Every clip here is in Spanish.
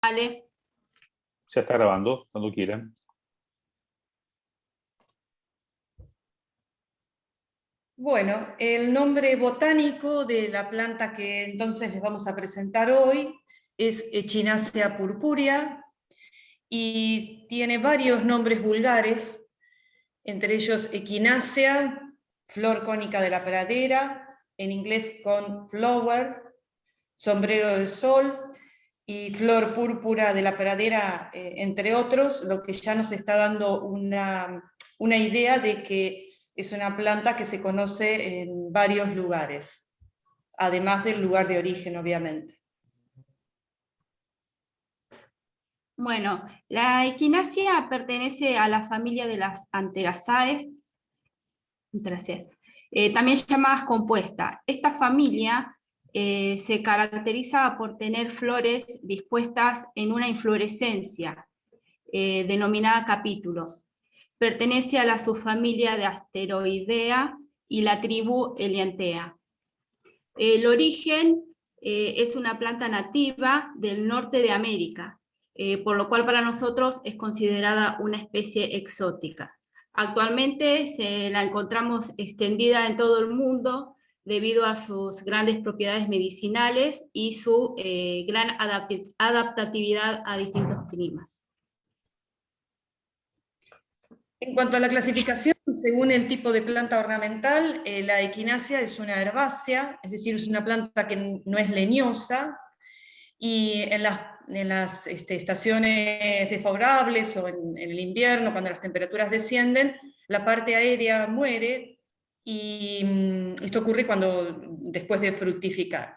Vale. Ya está grabando, cuando quieran. Bueno, el nombre botánico de la planta que entonces les vamos a presentar hoy es Echinacea purpurea y tiene varios nombres vulgares, entre ellos equinácea, flor cónica de la pradera, en inglés cornflower, sombrero del sol y flor púrpura de la pradera, entre otros, lo que ya nos está dando una idea de que es una planta que se conoce en varios lugares, además del lugar de origen, obviamente. Bueno, la equinácea pertenece a la familia de las Anteraceae, también llamadas compuesta. Esta familia se caracteriza por tener flores dispuestas en una inflorescencia, denominada capítulos. Pertenece a la subfamilia de Asteroidea y la tribu Helianthea. El origen es una planta nativa del norte de América, por lo cual para nosotros es considerada una especie exótica. Actualmente la encontramos extendida en todo el mundo debido a sus grandes propiedades medicinales y su gran adaptatividad a distintos climas. En cuanto a la clasificación, según el tipo de planta ornamental, la equinácea es una herbácea, es decir, es una planta que no es leñosa, y en las estaciones desfavorables o en el invierno, cuando las temperaturas descienden, la parte aérea muere, y esto ocurre después de fructificar.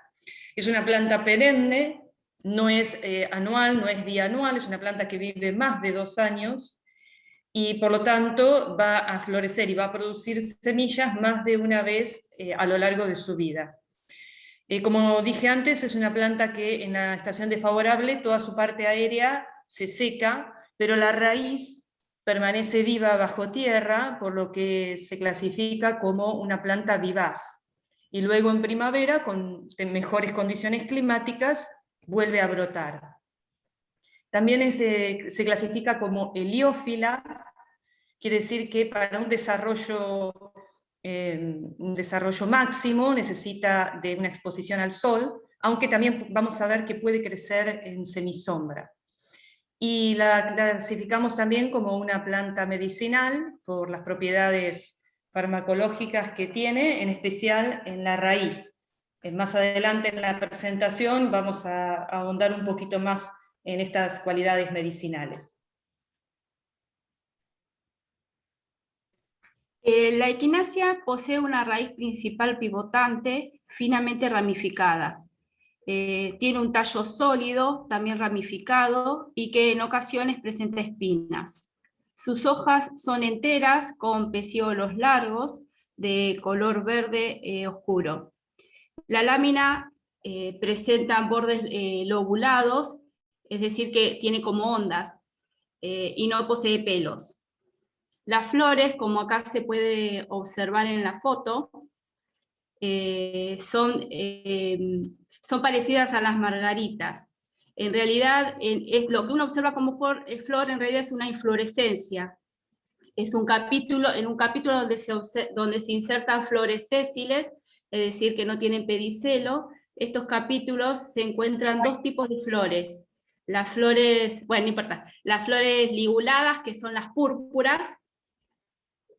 Es una planta perenne, no es anual, no es bianual, es una planta que vive más de 2 años, y por lo tanto va a florecer y va a producir semillas más de una vez a lo largo de su vida. Como dije antes, es una planta que en la estación desfavorable toda su parte aérea se seca, pero la raíz permanece viva bajo tierra, por lo que se clasifica como una planta vivaz. Y luego en primavera, con mejores condiciones climáticas, vuelve a brotar. También se clasifica como heliófila, quiere decir que para un desarrollo máximo necesita de una exposición al sol, aunque también vamos a ver que puede crecer en semisombra. Y la clasificamos también como una planta medicinal por las propiedades farmacológicas que tiene, en especial en la raíz. Más adelante en la presentación vamos a ahondar un poquito más en estas cualidades medicinales. La equinácea posee una raíz principal pivotante, finamente ramificada. Tiene un tallo sólido, también ramificado, y que en ocasiones presenta espinas. Sus hojas son enteras, con pecíolos largos, de color verde oscuro. La lámina presenta bordes lobulados, es decir, que tiene como ondas, y no posee pelos. Las flores, como acá se puede observar en la foto, son parecidas a las margaritas. En realidad, lo que uno observa como flor en realidad es una inflorescencia. Es un capítulo donde se insertan flores sésiles, es decir, que no tienen pedicelo. Estos capítulos se encuentran dos tipos de flores. Las flores, bueno, no importa, las flores liguladas, que son las púrpuras,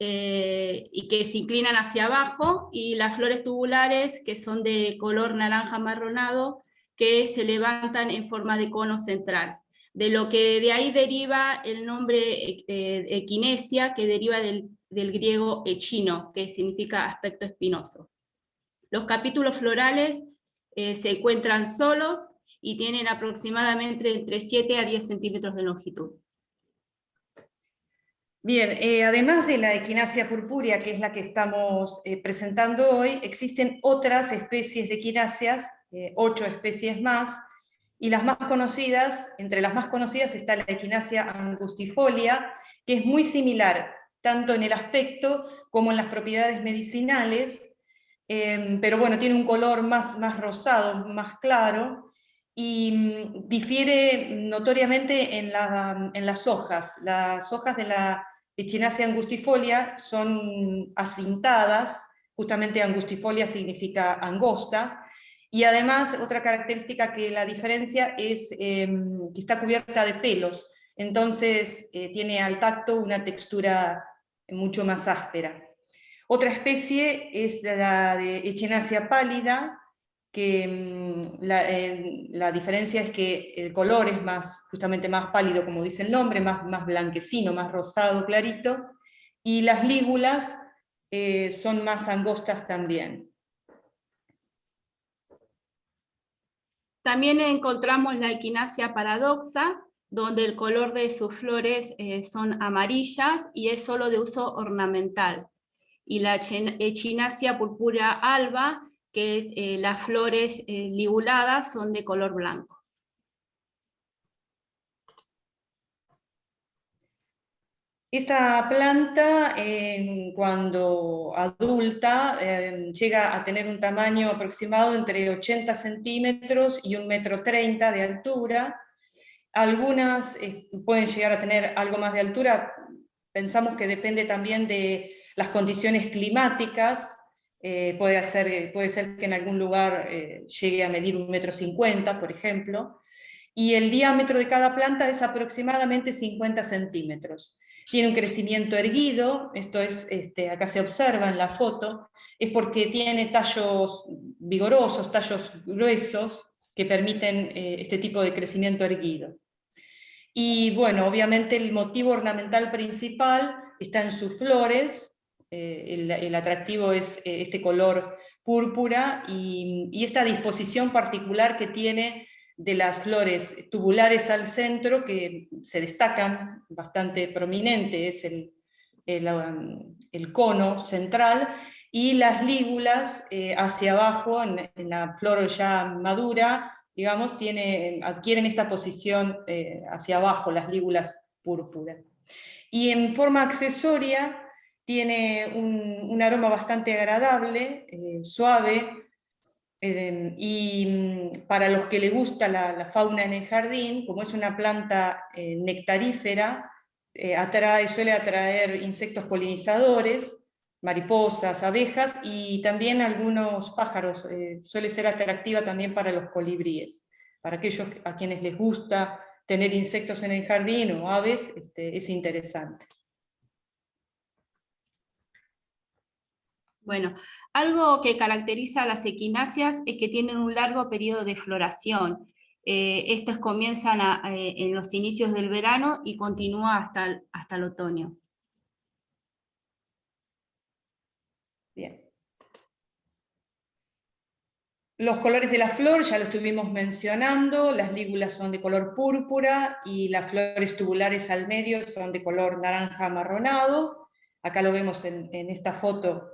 y que se inclinan hacia abajo, y las flores tubulares, que son de color naranja amarronado, que se levantan en forma de cono central. De lo que de ahí deriva el nombre equinesia, que deriva del griego echino, que significa aspecto espinoso. Los capítulos florales se encuentran solos y tienen aproximadamente entre 7 a 10 centímetros de longitud. Bien, además de la equinácea purpúrea, que es la que estamos presentando hoy, existen otras especies de equináceas, 8 especies más, y las más conocidas, entre las más conocidas está la equinácea angustifolia, que es muy similar, tanto en el aspecto como en las propiedades medicinales, pero bueno, tiene un color más rosado, más claro, y difiere notoriamente en las hojas. Las hojas de la Echinacea angustifolia son acintadas, justamente angustifolia significa angostas, y además otra característica que la diferencia es que está cubierta de pelos, entonces tiene al tacto una textura mucho más áspera. Otra especie es la de Echinacea pálida, que la diferencia es que el color es justamente más pálido, como dice el nombre, más blanquecino, más rosado, clarito, y las lígulas son más angostas también. También encontramos la Echinacea paradoxa, donde el color de sus flores son amarillas y es solo de uso ornamental. Y la Echinacea purpúrea alba, que las flores liguladas son de color blanco. Esta planta, cuando adulta, llega a tener un tamaño aproximado entre 80 centímetros y 1,30 m de altura. Algunas pueden llegar a tener algo más de altura. Pensamos que depende también de las condiciones climáticas. Puede ser que en algún lugar llegue a medir 1,50 m, por ejemplo. Y el diámetro de cada planta es aproximadamente 50 centímetros. Tiene un crecimiento erguido, esto es, acá se observa en la foto, es porque tiene tallos vigorosos, tallos gruesos, que permiten este tipo de crecimiento erguido. Y bueno, obviamente el motivo ornamental principal está en sus flores, el atractivo es este color púrpura y esta disposición particular que tiene de las flores tubulares al centro, que se destacan, bastante prominente, es el cono central, y las lígulas hacia abajo, en la flor ya madura, digamos, adquieren esta posición hacia abajo, las lígulas púrpuras. Y en forma accesoria tiene un aroma bastante agradable, suave, y para los que les gusta la fauna en el jardín, como es una planta nectarífera, suele atraer insectos polinizadores, mariposas, abejas y también algunos pájaros. Suele ser atractiva también para los colibríes. Para aquellos a quienes les gusta tener insectos en el jardín o aves, es interesante. Bueno, algo que caracteriza a las equináceas es que tienen un largo periodo de floración. Estas comienzan en los inicios del verano y continúa hasta el otoño. Bien. Los colores de la flor ya lo estuvimos mencionando, las lígulas son de color púrpura y las flores tubulares al medio son de color naranja amarronado. Acá lo vemos en esta foto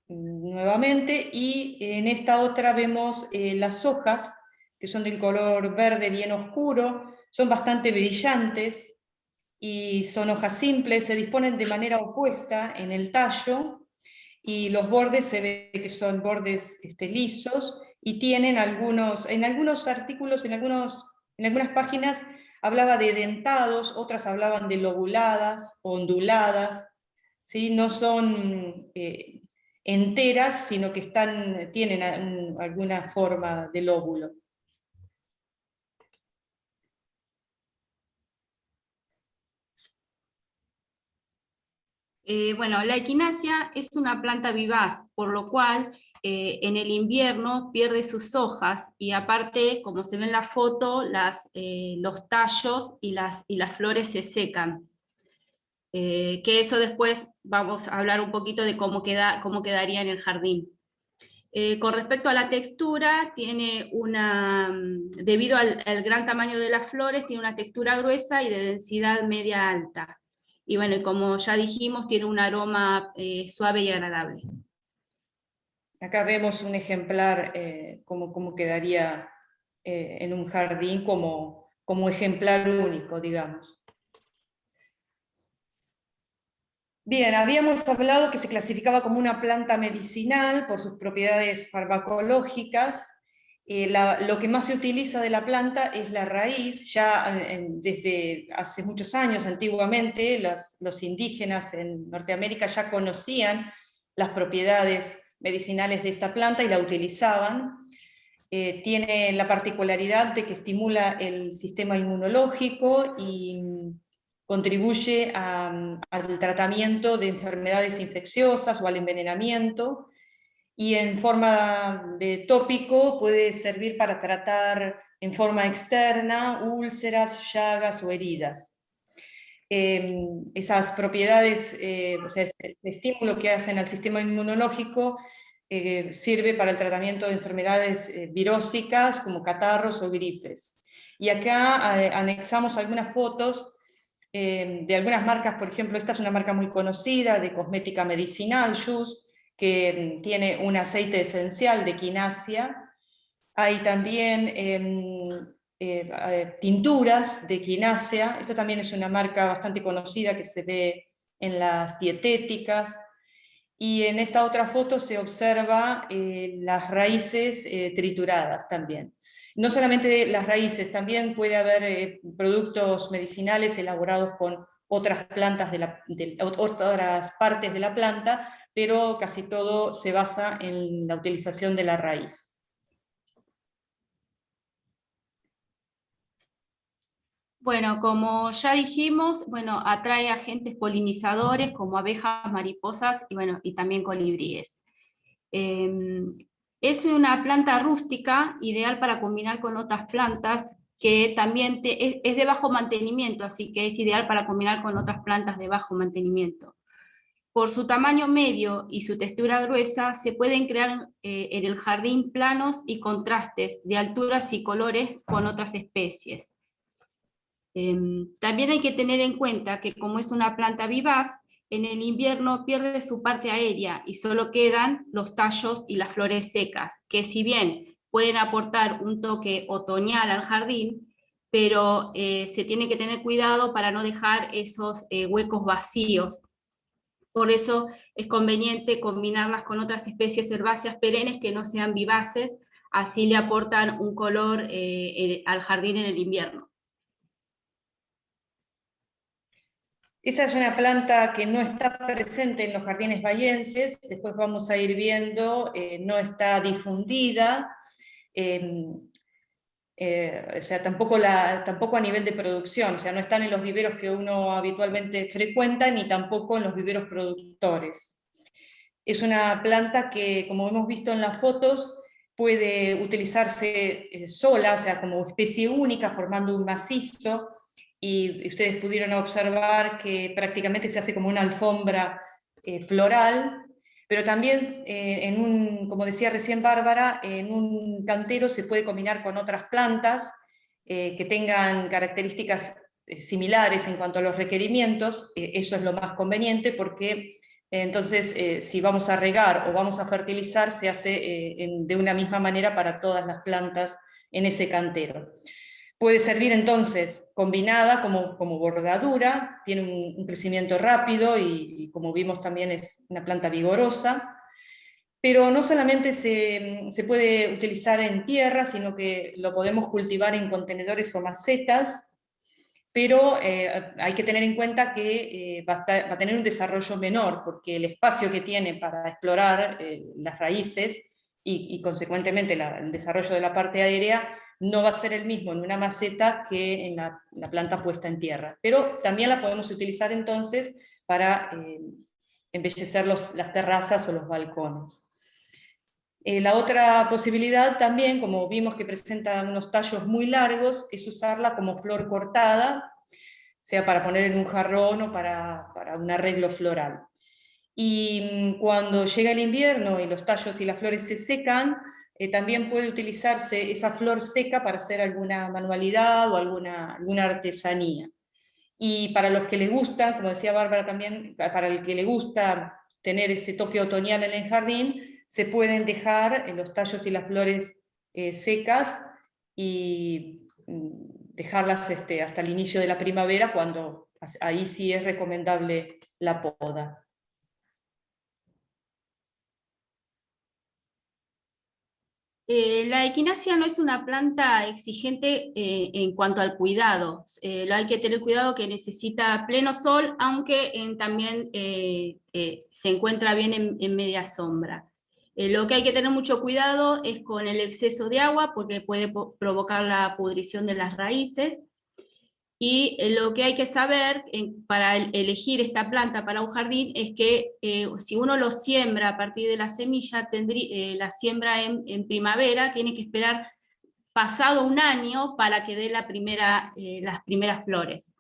nuevamente, y en esta otra vemos las hojas, que son de color verde bien oscuro, son bastante brillantes y son hojas simples, se disponen de manera opuesta en el tallo, y los bordes se ve que son bordes lisos, y tienen en algunos artículos, en algunas páginas hablaba de dentados, otras hablaban de lobuladas, onduladas, ¿sí? No son enteras, sino que tienen alguna forma de lóbulo. Bueno, la equinácea es una planta vivaz, por lo cual en el invierno pierde sus hojas y aparte, como se ve en la foto, los tallos y las flores se secan. Que eso después vamos a hablar un poquito de cómo quedaría en el jardín. Con respecto a la textura, debido al gran tamaño de las flores, tiene una textura gruesa y de densidad media alta. Y bueno, como ya dijimos, tiene un aroma suave y agradable. Acá vemos un ejemplar, cómo quedaría en un jardín como ejemplar único, digamos. Bien, habíamos hablado que se clasificaba como una planta medicinal por sus propiedades farmacológicas, Lo que más se utiliza de la planta es la raíz. Ya desde hace muchos años, antiguamente, los indígenas en Norteamérica ya conocían las propiedades medicinales de esta planta y la utilizaban. Tiene la particularidad de que estimula el sistema inmunológico y contribuye al tratamiento de enfermedades infecciosas o al envenenamiento, y en forma de tópico puede servir para tratar en forma externa úlceras, llagas o heridas. Esas propiedades, o sea, ese estímulo que hacen al sistema inmunológico sirve para el tratamiento de enfermedades virósicas como catarros o gripes. Y acá anexamos algunas fotos de algunas marcas. Por ejemplo, esta es una marca muy conocida de cosmética medicinal, Just, que tiene un aceite esencial de quinasia. Hay también tinturas de quinasia. Esto también es una marca bastante conocida que se ve en las dietéticas. Y en esta otra foto se observa las raíces trituradas también. No solamente las raíces, también puede haber productos medicinales elaborados con otras plantas otras partes de la planta, pero casi todo se basa en la utilización de la raíz. Bueno, como ya dijimos, bueno, atrae agentes polinizadores como abejas, mariposas y, bueno, y también colibríes. Es una planta rústica, ideal para combinar con otras plantas, que también es de bajo mantenimiento, así que es ideal para combinar con otras plantas de bajo mantenimiento. Por su tamaño medio y su textura gruesa, se pueden crear en el jardín planos y contrastes de alturas y colores con otras especies. También hay que tener en cuenta que, como es una planta vivaz, en el invierno pierde su parte aérea y solo quedan los tallos y las flores secas, que si bien pueden aportar un toque otoñal al jardín, pero se tiene que tener cuidado para no dejar esos huecos vacíos. Por eso es conveniente combinarlas con otras especies herbáceas perennes que no sean vivaces, así le aportan un color al jardín en el invierno. Esta es una planta que no está presente en los jardines bahienses, después vamos a ir viendo, no está difundida, o sea, tampoco a nivel de producción, o sea, no están en los viveros que uno habitualmente frecuenta, ni tampoco en los viveros productores. Es una planta que, como hemos visto en las fotos, puede utilizarse sola, o sea, como especie única, formando un macizo, y ustedes pudieron observar que prácticamente se hace como una alfombra floral, pero también, como decía recién Bárbara, en un cantero se puede combinar con otras plantas que tengan características similares en cuanto a los requerimientos. Eso es lo más conveniente, porque entonces si vamos a regar o vamos a fertilizar, se hace de una misma manera para todas las plantas en ese cantero. Puede servir entonces combinada como bordadura, tiene un crecimiento rápido y como vimos también es una planta vigorosa, pero no solamente se puede utilizar en tierra, sino que lo podemos cultivar en contenedores o macetas, pero hay que tener en cuenta que va a tener un desarrollo menor, porque el espacio que tiene para explorar las raíces y consecuentemente el desarrollo de la parte aérea no va a ser el mismo en una maceta que en la planta puesta en tierra. Pero también la podemos utilizar entonces para embellecer las terrazas o los balcones. La otra posibilidad también, como vimos que presenta unos tallos muy largos, es usarla como flor cortada, sea para poner en un jarrón o para un arreglo floral. Y cuando llega el invierno y los tallos y las flores se secan, también puede utilizarse esa flor seca para hacer alguna manualidad o alguna artesanía. Y para los que les gusta, como decía Bárbara también, para el que le gusta tener ese toque otoñal en el jardín, se pueden dejar los tallos y las flores secas y dejarlas hasta el inicio de la primavera, cuando ahí sí es recomendable la poda. La equinacia no es una planta exigente en cuanto al cuidado. Hay que tener cuidado que necesita pleno sol, aunque también se encuentra bien en media sombra. Lo que hay que tener mucho cuidado es con el exceso de agua, porque puede provocar la pudrición de las raíces. Y lo que hay que saber para elegir esta planta para un jardín es que si uno lo siembra a partir de la semilla, la siembra en primavera, tiene que esperar pasado un año para que dé las primeras flores.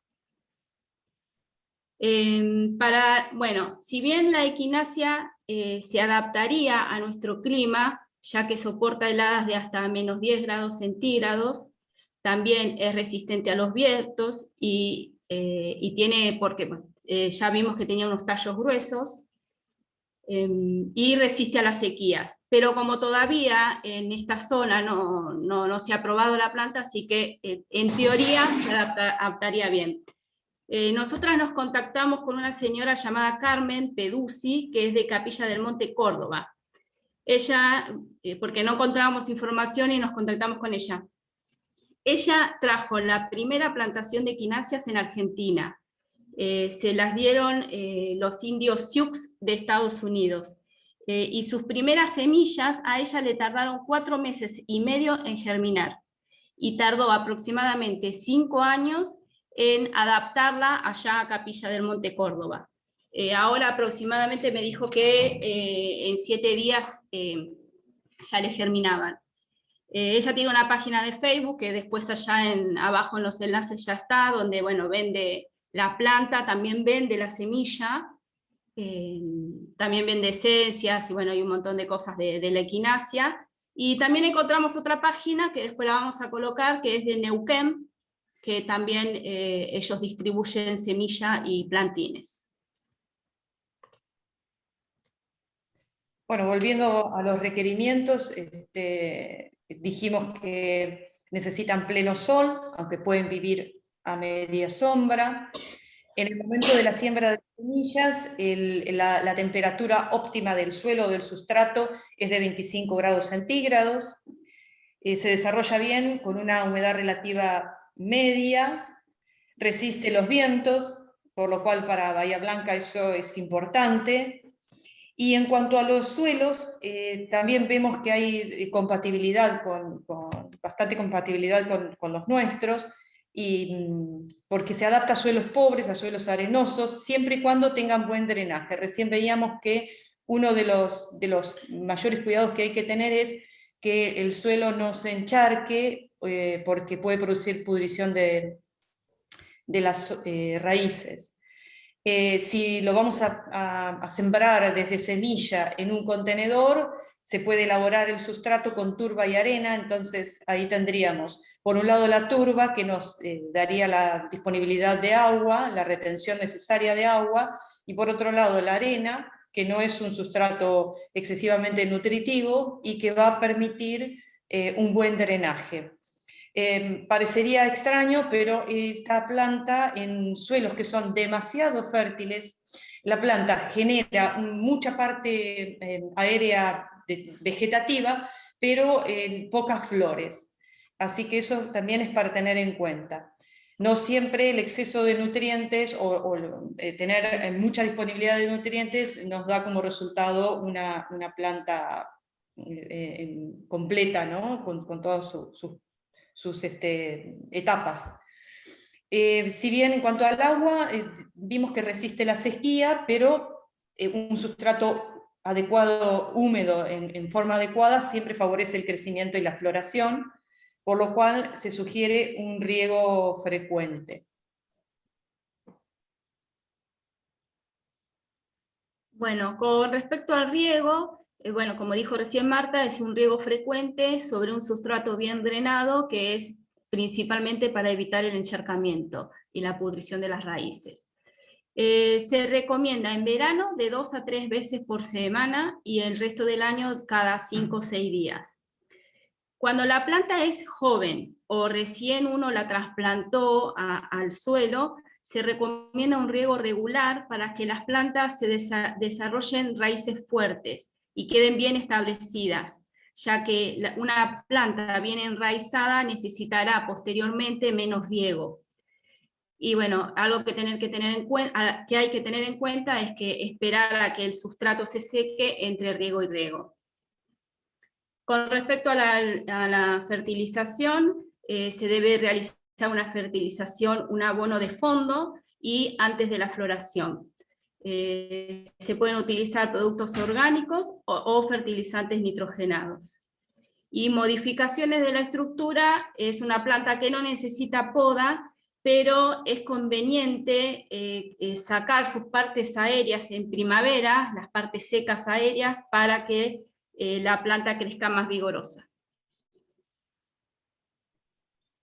Bueno, si bien la equinacia se adaptaría a nuestro clima, ya que soporta heladas de hasta menos 10 grados centígrados, también es resistente a los vientos y tiene, porque ya vimos que tenía unos tallos gruesos, y resiste a las sequías. Pero como todavía en esta zona no se ha probado la planta, así que en teoría se adaptaría bien. Nosotras nos contactamos con una señora llamada Carmen Peduzzi, que es de Capilla del Monte, Córdoba. Ella, porque no encontrábamos información y nos contactamos con ella. Ella trajo la primera plantación de equináceas en Argentina. Se las dieron los indios Sioux de Estados Unidos. Y sus primeras semillas a ella le tardaron 4 meses y medio en germinar. Y tardó aproximadamente 5 años en adaptarla allá a Capilla del Monte, Córdoba. Ahora aproximadamente me dijo que en 7 días ya le germinaban. Ella tiene una página de Facebook que después allá abajo en los enlaces ya está, donde bueno, vende la planta, también vende la semilla, también vende esencias y bueno, hay un montón de cosas de la equinacia. Y también encontramos otra página que después la vamos a colocar, que es de Neuquén, que también ellos distribuyen semilla y plantines. Bueno, volviendo a los requerimientos, dijimos que necesitan pleno sol, aunque pueden vivir a media sombra. En el momento de la siembra de semillas, la temperatura óptima del suelo o del sustrato es de 25 grados centígrados. Se desarrolla bien con una humedad relativa media, resiste los vientos, por lo cual para Bahía Blanca eso es importante. Y en cuanto a los suelos, también vemos que hay compatibilidad bastante compatibilidad con los nuestros, porque se adapta a suelos pobres, a suelos arenosos, siempre y cuando tengan buen drenaje. Recién veíamos que uno de los mayores cuidados que hay que tener es que el suelo no se encharque, porque puede producir pudrición de las raíces. Si lo vamos a sembrar desde semilla en un contenedor, se puede elaborar el sustrato con turba y arena, entonces ahí tendríamos, por un lado, la turba, que nos daría la disponibilidad de agua, la retención necesaria de agua, y por otro lado, la arena, que no es un sustrato excesivamente nutritivo y que va a permitir un buen drenaje. Parecería extraño, pero esta planta en suelos que son demasiado fértiles, la planta genera mucha parte aérea vegetativa, pero pocas flores. Así que eso también es para tener en cuenta. No siempre el exceso de nutrientes o tener mucha disponibilidad de nutrientes nos da como resultado una planta completa, ¿no? Con todas sus etapas. Si bien en cuanto al agua, vimos que resiste la sequía, pero un sustrato adecuado, húmedo, en forma adecuada, siempre favorece el crecimiento y la floración, por lo cual se sugiere un riego frecuente. Bueno, con respecto al riego, bueno, como dijo recién Marta, es un riego frecuente sobre un sustrato bien drenado, que es principalmente para evitar el encharcamiento y la pudrición de las raíces. Se recomienda en verano de 2 a 3 veces por semana y el resto del año cada 5 o 6 días. Cuando la planta es joven o recién uno la trasplantó al suelo, se recomienda un riego regular para que las plantas se desarrollen raíces fuertes y queden bien establecidas. ya que una planta bien enraizada necesitará posteriormente menos riego. Y bueno, algo que hay que tener en cuenta es que esperar a que el sustrato se seque entre riego y riego. Con respecto a la fertilización, se debe realizar una fertilización, un abono de fondo y antes de la floración. Se pueden utilizar productos orgánicos o fertilizantes nitrogenados. Y modificaciones de la estructura: es una planta que no necesita poda, pero es conveniente sacar sus partes aéreas en primavera, las partes secas aéreas, para que la planta crezca más vigorosa.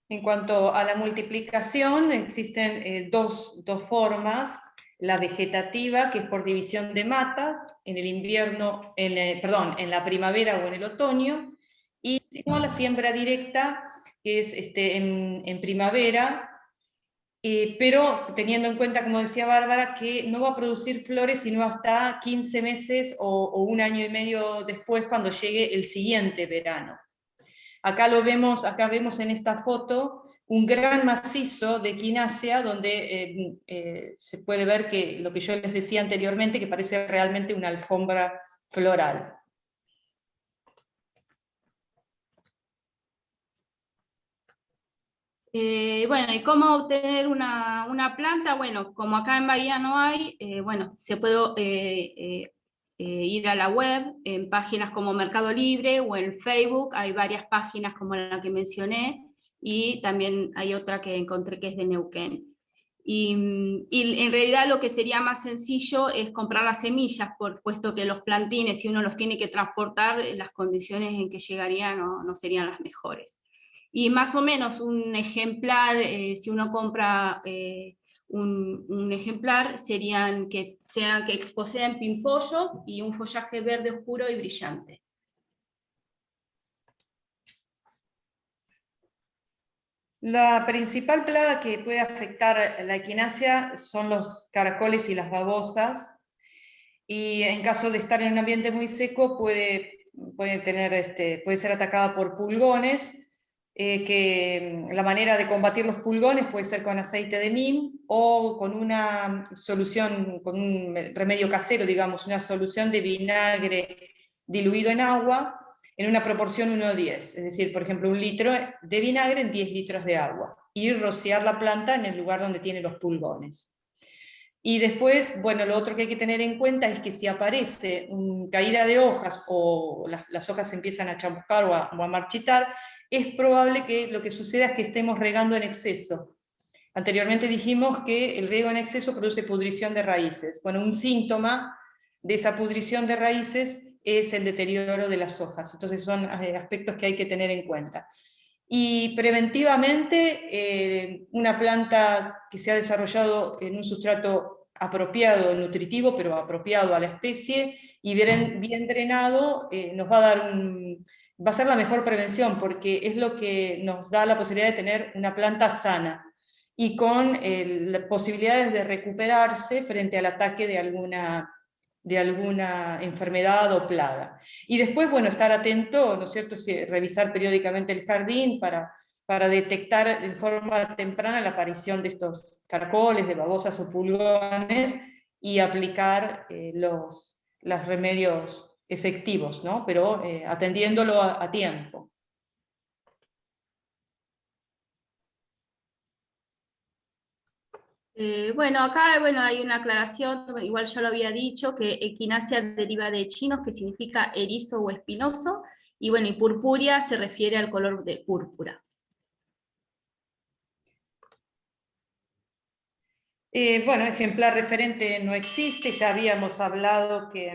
En cuanto a la multiplicación, existen dos formas: la vegetativa, que es por división de matas, en el invierno, en la primavera o en el otoño, y si no, la siembra directa, que es en primavera, pero teniendo en cuenta, como decía Bárbara, que no va a producir flores sino hasta 15 meses o un año y medio después, cuando llegue el siguiente verano. Acá vemos en esta foto un gran macizo de equinácea, donde se puede ver que lo que yo les decía anteriormente, que parece realmente una alfombra floral. Bueno, ¿y cómo obtener una planta? Bueno, como acá en Bahía no hay, bueno, se puede ir a la web, en páginas como Mercado Libre o en Facebook. Hay varias páginas como la que mencioné, y también hay otra que encontré que es de Neuquén. Y en realidad lo que sería más sencillo es comprar las semillas, puesto que los plantines, si uno los tiene que transportar, las condiciones en que llegarían no serían las mejores. Y más o menos un ejemplar, si uno compra un ejemplar, serían que posean pimpollos y un follaje verde oscuro y brillante. La principal plaga que puede afectar la equinácea son los caracoles y las babosas, y en caso de estar en un ambiente muy seco puede ser atacada por pulgones, que la manera de combatir los pulgones puede ser con aceite de neem o con una solución, con un remedio casero, digamos, una solución de vinagre diluido en agua en una proporción 1:10, es decir, por ejemplo, 1 litro de vinagre en 10 litros de agua, y rociar la planta en el lugar donde tiene los pulgones. Y después, bueno, lo otro que hay que tener en cuenta es que si aparece caída de hojas, o las hojas empiezan a chamuscar o a marchitar, es probable que lo que suceda es que estemos regando en exceso. Anteriormente dijimos que el riego en exceso produce pudrición de raíces. Bueno, un síntoma de esa pudrición de raíces es el deterioro de las hojas. Entonces son aspectos que hay que tener en cuenta. Y preventivamente, una planta que se ha desarrollado en un sustrato apropiado, nutritivo, pero apropiado a la especie, y bien drenado, nos va a dar va a ser la mejor prevención, porque es lo que nos da la posibilidad de tener una planta sana y con posibilidades de recuperarse frente al ataque de alguna enfermedad o plaga. Y después, bueno, estar atento, ¿no es cierto?, revisar periódicamente el jardín para detectar en forma temprana la aparición de estos caracoles, de babosas o pulgones, y aplicar los remedios efectivos, ¿no?, pero atendiéndolo a tiempo. Bueno, acá hay una aclaración, igual ya lo había dicho, que equinacia deriva de chinos, que significa erizo o espinoso, y bueno, y purpúrea se refiere al color de púrpura. Bueno, ejemplar referente no existe. Ya habíamos hablado que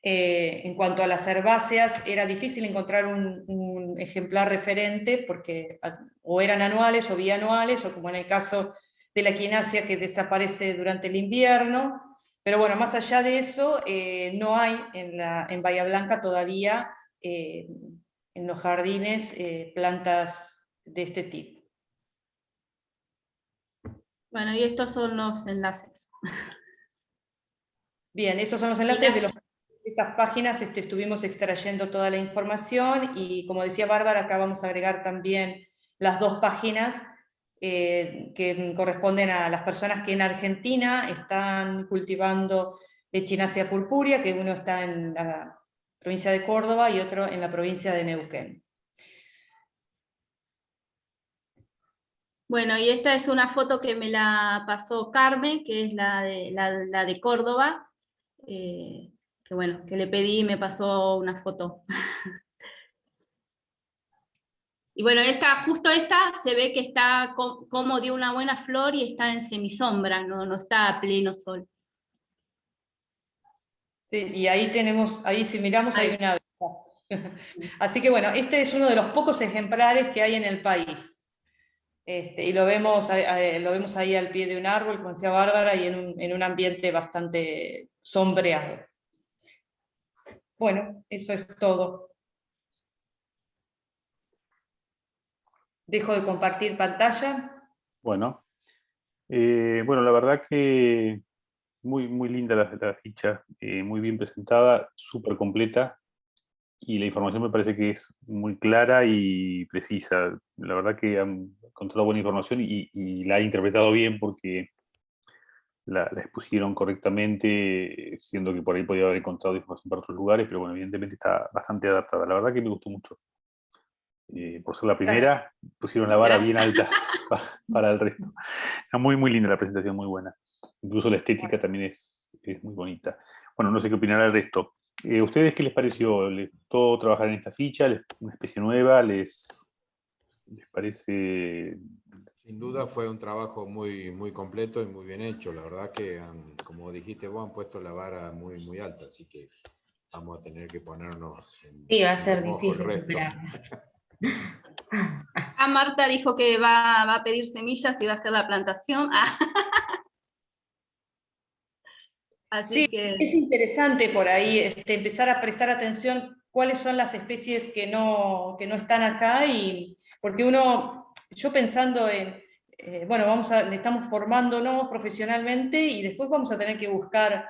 en cuanto a las herbáceas era difícil encontrar un ejemplar referente, porque o eran anuales o bianuales, o como en el caso de la equinácea, que desaparece durante el invierno. Pero bueno, más allá de eso, no hay en Bahía Blanca todavía, en los jardines, plantas de este tipo. Bueno, y estos son los enlaces. Bien, estos son los enlaces de los estas páginas estuvimos extrayendo toda la información y como decía Bárbara, acá vamos a agregar también las 2 páginas que corresponden a las personas que en Argentina están cultivando Echinacea purpurea, que uno está en la provincia de Córdoba y otro en la provincia de Neuquén. Bueno, y esta es una foto que me la pasó Carmen, que es la de Córdoba, que bueno, que le pedí y me pasó una foto. Y bueno, justo esta se ve que está como dio una buena flor y está en semisombra, no está a pleno sol. Sí, y ahí tenemos, ahí si miramos hay Ahí. una abeja. Así que bueno, este es uno de los pocos ejemplares que hay en el país. Y lo vemos ahí al pie de un árbol, como decía Bárbara, y en un ambiente bastante sombreado. Bueno, eso es todo. Dejo de compartir pantalla. Bueno, bueno, la verdad que muy linda la ficha, muy bien presentada, súper completa, y la información me parece que es muy clara y precisa. La verdad que han encontrado buena información y la han interpretado bien porque la expusieron correctamente, siendo que por ahí podía haber encontrado información para otros lugares, pero bueno, evidentemente está bastante adaptada. La verdad que me gustó mucho. Por ser la Gracias. primera, pusieron la vara bien alta para el resto. Muy linda la presentación, muy buena. Incluso la estética también es muy bonita. Bueno, no sé qué opinará el resto. ¿Ustedes qué les pareció? ¿Les gustó trabajar en esta ficha? ¿Una especie nueva? ¿Les parece...? Sin duda fue un trabajo muy completo y muy bien hecho. La verdad que, como dijiste vos, han puesto la vara muy alta, así que vamos a tener que ponernos Sí, va a en ser remojo el difícil resto. superarlo. Ah, Marta dijo que va a pedir semillas y va a hacer la plantación. Ah. Así Sí, que... es interesante por ahí empezar a prestar atención cuáles son las especies que no están acá, y porque yo pensando en, bueno, estamos formándonos profesionalmente y después vamos a tener que buscar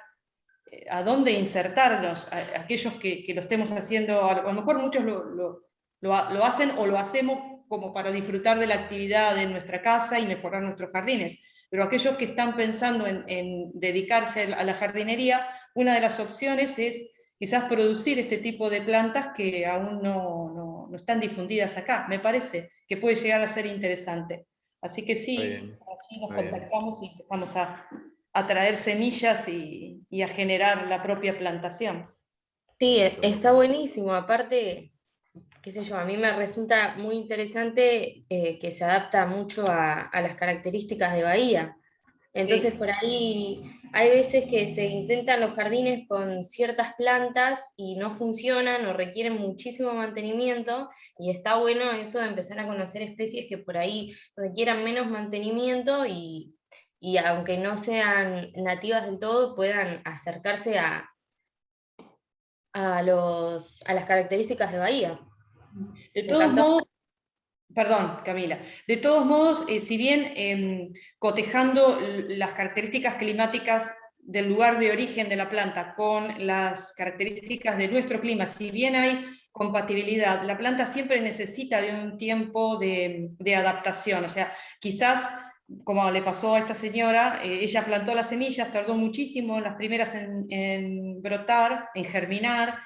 a dónde insertarnos, aquellos que lo estemos haciendo, a lo mejor muchos lo hacen o lo hacemos como para disfrutar de la actividad de nuestra casa y mejorar nuestros jardines, pero aquellos que están pensando en dedicarse a la jardinería, una de las opciones es quizás producir este tipo de plantas que aún no están difundidas acá. Me parece que puede llegar a ser interesante. Así que sí, allí nos contactamos y empezamos a traer semillas y a generar la propia plantación. Sí, está buenísimo. Aparte, qué sé yo, a mí me resulta muy interesante que se adapta mucho a las características de Bahía. Entonces, Sí. por ahí hay veces que se intentan los jardines con ciertas plantas y no funcionan o requieren muchísimo mantenimiento, y está bueno eso de empezar a conocer especies que por ahí requieran menos mantenimiento y aunque no sean nativas del todo, puedan acercarse a las características de Bahía. De Me todos encantó. modos, perdón, Camila, de todos modos, si bien cotejando las características climáticas del lugar de origen de la planta con las características de nuestro clima, si bien hay compatibilidad, la planta siempre necesita de un tiempo de adaptación, o sea, quizás como le pasó a esta señora, ella plantó las semillas, tardó muchísimo las primeras en brotar, en germinar,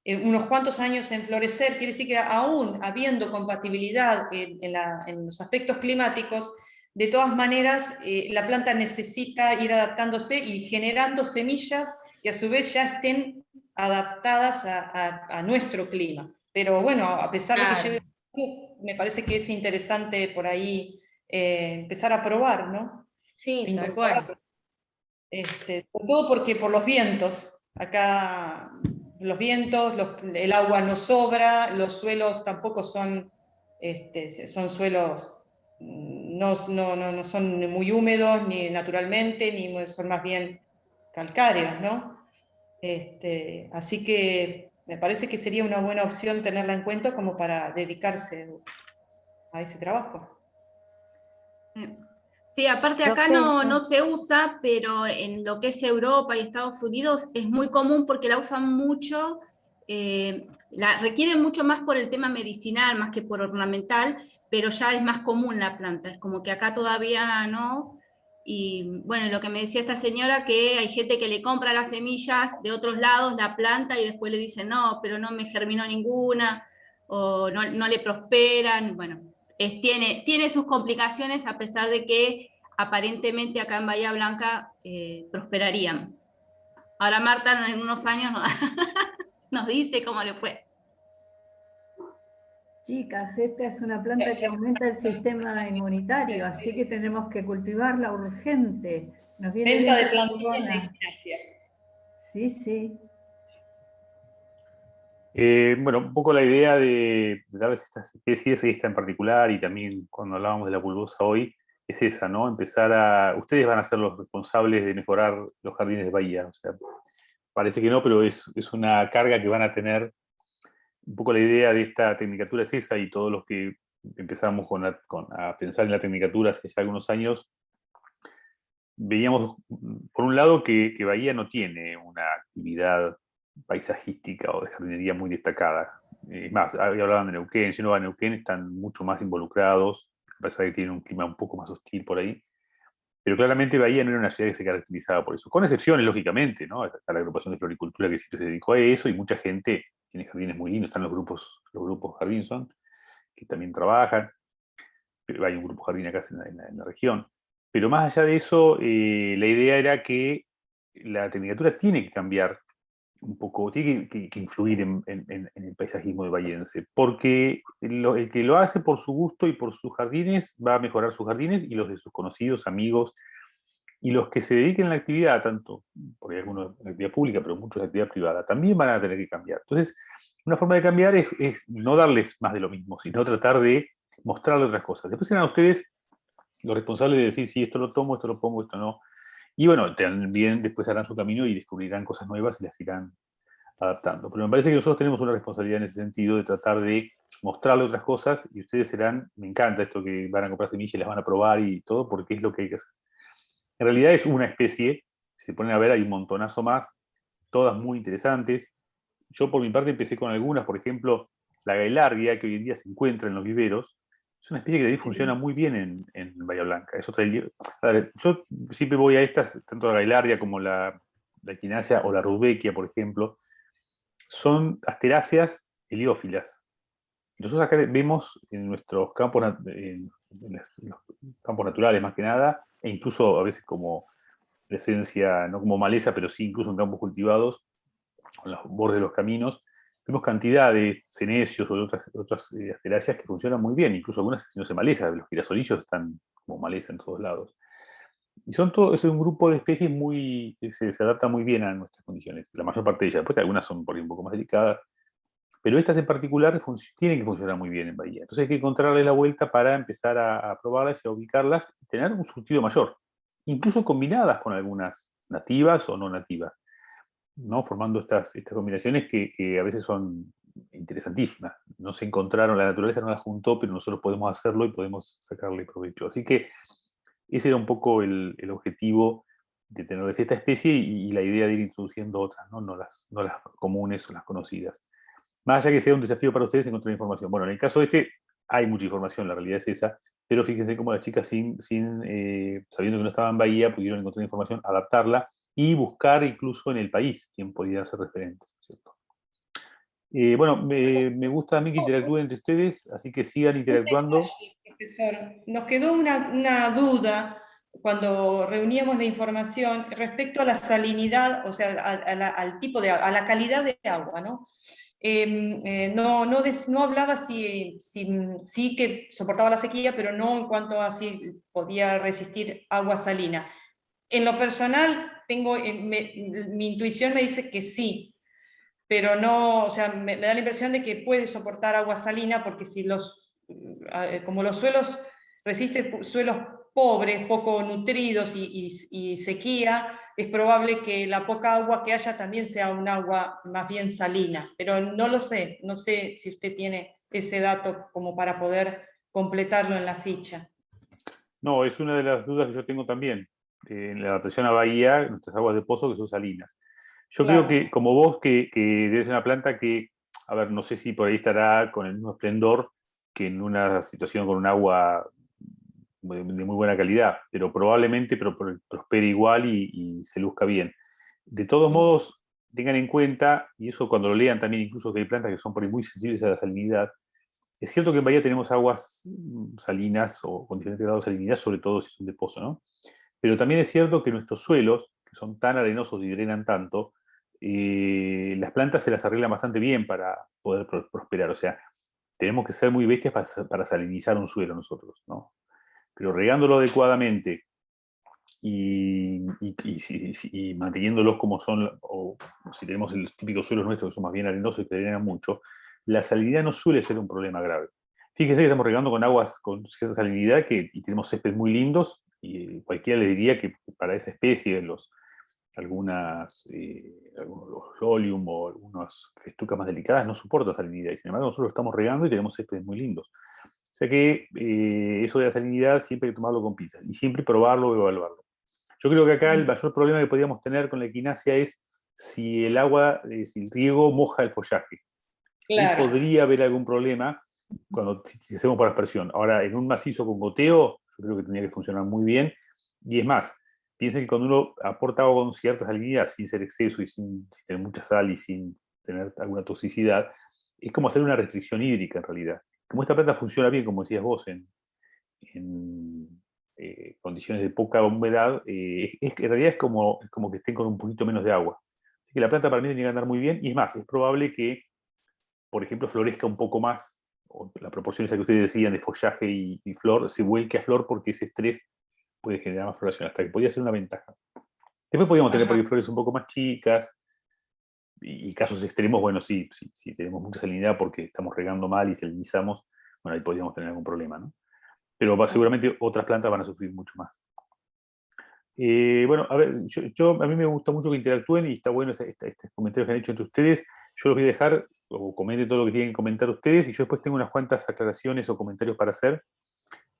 unos cuantos años en florecer. Quiere decir que aún habiendo compatibilidad en los aspectos climáticos, de todas maneras la planta necesita ir adaptándose y generando semillas que a su vez ya estén adaptadas a nuestro clima. Pero bueno, a pesar de que Claro. lleve, me parece que es interesante por ahí empezar a probar, ¿no? Sí, tal Incorporar. cual. Sobre todo porque por los vientos, acá los vientos, el agua no sobra, los suelos tampoco son, son suelos, no son muy húmedos ni naturalmente, ni son más bien calcáreos, ¿no? Así que me parece que sería una buena opción tenerla en cuenta como para dedicarse a ese trabajo. Sí, aparte acá Perfecto. no se usa, pero en lo que es Europa y Estados Unidos es muy común porque la usan mucho, la requieren mucho más por el tema medicinal, más que por ornamental, pero ya es más común la planta, es como que acá todavía no. Y bueno, lo que me decía esta señora, que hay gente que le compra las semillas de otros lados, la planta, y después le dicen, no, pero no me germinó ninguna, o no le prosperan, bueno. Tiene sus complicaciones a pesar de que aparentemente acá en Bahía Blanca prosperarían. Ahora Marta en unos años nos dice cómo le fue. Chicas, esta es una planta que aumenta el sistema inmunitario, así que tenemos que cultivarla urgente. Nos viene Venta bien de la plantines de corona. equinacia. Sí, sí. Bueno, un poco la idea de darles estas especies, esta en particular, y también cuando hablábamos de la bulbosa hoy, es esa, ¿no? Empezar ustedes van a ser los responsables de mejorar los jardines de Bahía. O sea, parece que no, pero es una carga que van a tener. Un poco la idea de esta tecnicatura es esa, y todos los que empezamos a pensar en la tecnicatura hace ya algunos años, veíamos, por un lado, que Bahía no tiene una actividad paisajística o de jardinería muy destacada. Es más, hablaban de Neuquén, si uno va a Neuquén están mucho más involucrados, a pesar de que tienen un clima un poco más hostil por ahí. Pero claramente Bahía no era una ciudad que se caracterizaba por eso, con excepciones, lógicamente, ¿no? Está la agrupación de floricultura que siempre se dedicó a eso, y mucha gente tiene jardines muy lindos, están los grupos Jardinson, que también trabajan, pero hay un grupo jardín acá en la región. Pero más allá de eso, la idea era que la tecnicatura tiene que cambiar un poco, tiene que influir en el paisajismo de bahiense, porque el que lo hace por su gusto y por sus jardines va a mejorar sus jardines y los de sus conocidos, amigos, y los que se dediquen a la actividad, tanto por ahí algunos en actividad pública, pero muchos en actividad privada, también van a tener que cambiar. Entonces, una forma de cambiar es no darles más de lo mismo, sino tratar de mostrarles otras cosas. Después serán ustedes los responsables de decir, sí, esto lo tomo, esto lo pongo, esto no. Y bueno, también después harán su camino y descubrirán cosas nuevas y las irán adaptando. Pero me parece que nosotros tenemos una responsabilidad en ese sentido de tratar de mostrarle otras cosas, y ustedes serán, me encanta esto que van a comprar semillas y las van a probar y todo, porque es lo que hay que hacer. En realidad es una especie, si se ponen a ver hay un montonazo más, todas muy interesantes. Yo por mi parte empecé con algunas, por ejemplo, la gailardia, que hoy en día se encuentra en los viveros, es una especie que también funciona muy bien en Bahía Blanca. Es otra, a ver, yo siempre voy a estas, tanto la gailardia como la equinacia o la rudbeckia, por ejemplo, son asteráceas heliófilas. Nosotros acá vemos en nuestros campos, en los campos naturales más que nada, e incluso a veces como presencia, no como maleza, pero sí incluso en campos cultivados, en los bordes de los caminos, vemos cantidad de cenecios o de otras asteráceas que funcionan muy bien, incluso algunas no se maleza, los girasolillos están como maleza en todos lados. Y es un grupo de especies que se adapta muy bien a nuestras condiciones, la mayor parte de ellas. Después algunas son por ahí un poco más delicadas, pero estas en particular tienen que funcionar muy bien en Bahía. Entonces hay que encontrarle la vuelta para empezar a probarlas y a ubicarlas y tener un surtido mayor, incluso combinadas con algunas nativas o no nativas, ¿no? Formando estas combinaciones que a veces son interesantísimas. No se encontraron, la naturaleza no las juntó, pero nosotros podemos hacerlo y podemos sacarle provecho. Así que ese era un poco el objetivo de tener esta especie y la idea de ir introduciendo otras, ¿no? No las comunes o las conocidas. Más allá que sea un desafío para ustedes encontrar información. Bueno, en el caso de este hay mucha información, la realidad es esa, pero fíjense cómo las chicas, sabiendo que no estaban en Bahía, pudieron encontrar información, adaptarla y buscar incluso en el país quién podía ser referentes, ¿cierto? Bueno, me gusta a mí que interactúen entre ustedes, así que sigan interactuando. Profesor, nos quedó una duda cuando reuníamos la información respecto a la salinidad, o sea, al tipo a la calidad de agua, ¿no? No hablaba si que soportaba la sequía, pero no en cuanto a si podía resistir agua salina. En lo personal, mi intuición me dice que sí, pero no, o sea, me da la impresión de que puede soportar agua salina, porque si como los suelos resisten suelos pobres, poco nutridos y sequía, es probable que la poca agua que haya también sea un agua más bien salina, pero no lo sé, no sé si usted tiene ese dato como para poder completarlo en la ficha. No, es una de las dudas que yo tengo también. En la adaptación a Bahía, nuestras aguas de pozo que son salinas. Yo Claro. creo que, como vos, que debe ser una planta que, a ver, no sé si por ahí estará con el mismo esplendor que en una situación con un agua de muy buena calidad, pero probablemente prospere igual y se luzca bien. De todos modos, tengan en cuenta, y eso cuando lo lean también, incluso que hay plantas que son por ahí muy sensibles a la salinidad, es cierto que en Bahía tenemos aguas salinas o con diferentes grados de salinidad, sobre todo si son de pozo, ¿no? Pero también es cierto que nuestros suelos, que son tan arenosos y drenan tanto, las plantas se las arreglan bastante bien para poder prosperar. O sea, tenemos que ser muy bestias para salinizar un suelo nosotros, ¿no? Pero regándolo adecuadamente y manteniéndolos como son, o si tenemos los típicos suelos nuestros que son más bien arenosos y que drenan mucho, la salinidad no suele ser un problema grave. Fíjense que estamos regando con aguas con cierta salinidad y tenemos céspedes muy lindos, y cualquiera le diría que para esa especie, algunos los lolium o algunas festucas más delicadas no soporta salinidad, y sin embargo nosotros lo estamos regando y tenemos céspedes muy lindos. O sea que eso de la salinidad siempre hay que tomarlo con pinzas y siempre probarlo y evaluarlo. Yo creo que acá el mayor problema que podríamos tener con la equinacia es si el agua, si el riego moja el follaje. Ahí Claro. podría haber algún problema si hacemos por aspersión. Ahora, en un macizo con goteo, yo creo que tendría que funcionar muy bien. Y es más, piensen que cuando uno aporta agua con cierta salinidad, sin ser exceso y sin tener mucha sal y sin tener alguna toxicidad, es como hacer una restricción hídrica en realidad. Como esta planta funciona bien, como decías vos, en condiciones de poca humedad, en realidad es como que estén con un poquito menos de agua. Así que la planta para mí tiene que andar muy bien, y es más, es probable que, por ejemplo, florezca un poco más, o la proporción esa que ustedes decían de follaje y flor, se vuelque a flor porque ese estrés puede generar más floración, hasta que podría ser una ventaja. Después podríamos tener por ahí flores un poco más chicas, y casos extremos, bueno, sí, tenemos mucha salinidad porque estamos regando mal y salinizamos, bueno, ahí podríamos tener algún problema, ¿no? Pero seguramente otras plantas van a sufrir mucho más. Bueno, a ver, a mí me gusta mucho que interactúen y está bueno estos comentarios que han hecho entre ustedes. Yo los voy a dejar, o comenten todo lo que tienen que comentar ustedes, y yo después tengo unas cuantas aclaraciones o comentarios para hacer,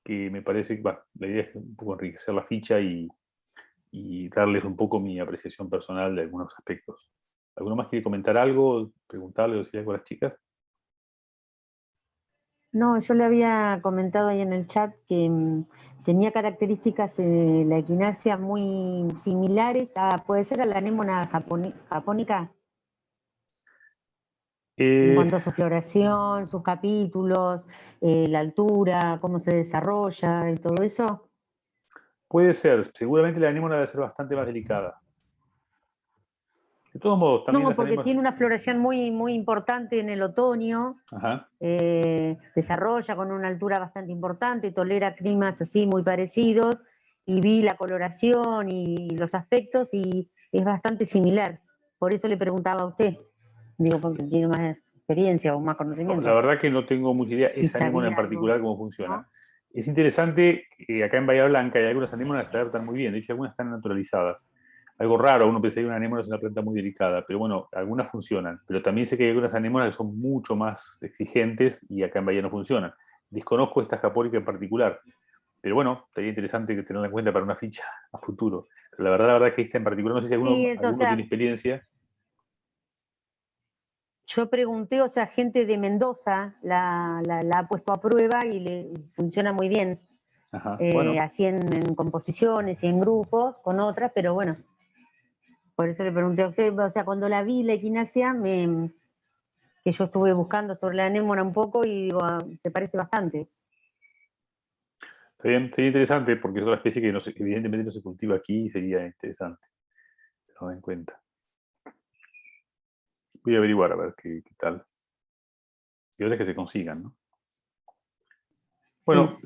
que me parece que la idea es un poco enriquecer la ficha y darles un poco mi apreciación personal de algunos aspectos. ¿Alguno más quiere comentar algo, preguntarle o decir algo a las chicas? No, yo le había comentado ahí en el chat que tenía características la equinacia muy similares puede ser a la anémona japónica, en cuanto a su floración, sus capítulos, la altura, cómo se desarrolla y todo eso. Puede ser, seguramente la anémona debe ser bastante más delicada. De todos modos, también No, porque tiene una floración muy, muy importante en el otoño. Ajá. Desarrolla con una altura bastante importante, tolera climas así muy parecidos, y vi la coloración y los aspectos y es bastante similar. Por eso le preguntaba a usted, digo, porque tiene más experiencia o más conocimiento. La verdad que no tengo mucha idea, esa anémona en particular, cómo funciona. ¿No? Es interesante que acá en Bahía Blanca hay algunas anémonas que se adaptan muy bien, de hecho algunas están naturalizadas. Algo raro, uno pensaría que una anémona es una planta muy delicada, pero bueno, algunas funcionan. Pero también sé que hay algunas anémonas que son mucho más exigentes y acá en Bahía no funcionan. Desconozco esta japónica en particular, pero bueno, estaría interesante tenerla en cuenta para una ficha a futuro. Pero la verdad que esta en particular, no sé si alguno tiene experiencia. Yo pregunté, o sea, gente de Mendoza la ha puesto a prueba y le funciona muy bien. Ajá, bueno. Así en composiciones y en grupos con otras, pero bueno, por eso le pregunté a usted, o sea, cuando la vi, la equinacia, que yo estuve buscando sobre la anémona un poco y digo, se parece bastante. Sería interesante porque es otra especie que evidentemente no se cultiva aquí y sería interesante tenerlo en cuenta. Voy a averiguar a ver qué tal. Y otras que se consigan, ¿no? Bueno,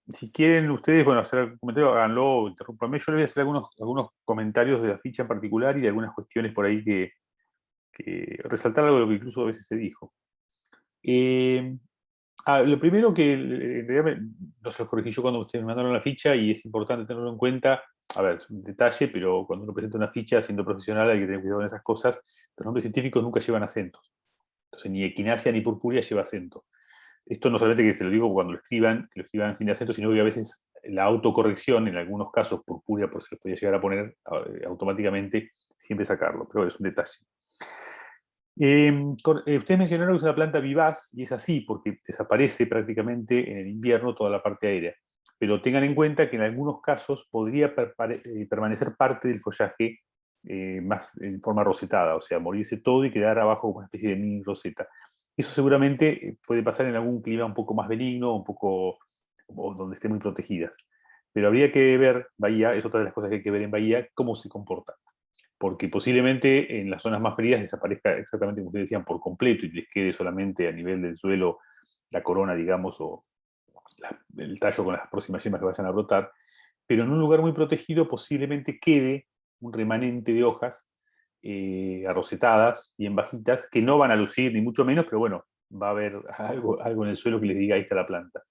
si quieren ustedes, bueno, hacer algún comentario, háganlo, interrúmpanme. Yo les voy a hacer algunos comentarios de la ficha en particular y de algunas cuestiones por ahí que resaltar algo de lo que incluso a veces se dijo. Lo primero que en realidad no se los corregí yo cuando ustedes me mandaron la ficha y es importante tenerlo en cuenta. A ver, es un detalle, pero cuando uno presenta una ficha siendo profesional hay que tener cuidado en esas cosas. Los nombres científicos nunca llevan acentos. Entonces ni equinacia ni purpúrea lleva acento. Esto no solamente que se lo digo cuando lo escriban, que lo escriban sin acento, sino que a veces la autocorrección, en algunos casos purpúrea, por se lo podía llegar a poner automáticamente, siempre sacarlo, pero es un detalle. Ustedes mencionaron que es una planta vivaz, y es así, porque desaparece prácticamente en el invierno toda la parte aérea. Pero tengan en cuenta que en algunos casos podría permanecer parte del follaje más en forma rosetada, o sea, morirse todo y quedar abajo como una especie de mini roseta. Eso seguramente puede pasar en algún clima un poco más benigno, un poco o donde esté muy protegidas. Pero habría que ver, Bahía, es otra de las cosas que hay que ver en Bahía, cómo se comporta. Porque posiblemente en las zonas más frías desaparezca exactamente como ustedes decían, por completo, y les quede solamente a nivel del suelo la corona, digamos, o el tallo con las próximas yemas que vayan a brotar. Pero en un lugar muy protegido posiblemente quede un remanente de hojas arrocetadas, bien bajitas, que no van a lucir, ni mucho menos, pero bueno, va a haber algo en el suelo que les diga ahí está la planta.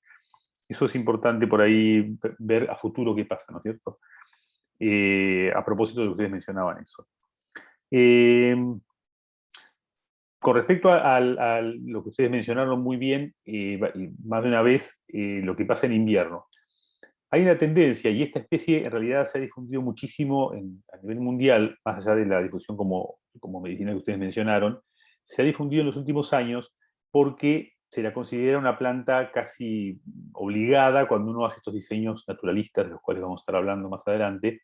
Eso es importante por ahí ver a futuro qué pasa, ¿no es cierto? A propósito de lo que ustedes mencionaban eso. Con respecto a lo que ustedes mencionaron muy bien, más de una vez, lo que pasa en invierno. Hay una tendencia, y esta especie en realidad se ha difundido muchísimo a nivel mundial, más allá de la difusión como medicina que ustedes mencionaron, se ha difundido en los últimos años porque se la considera una planta casi obligada cuando uno hace estos diseños naturalistas, de los cuales vamos a estar hablando más adelante,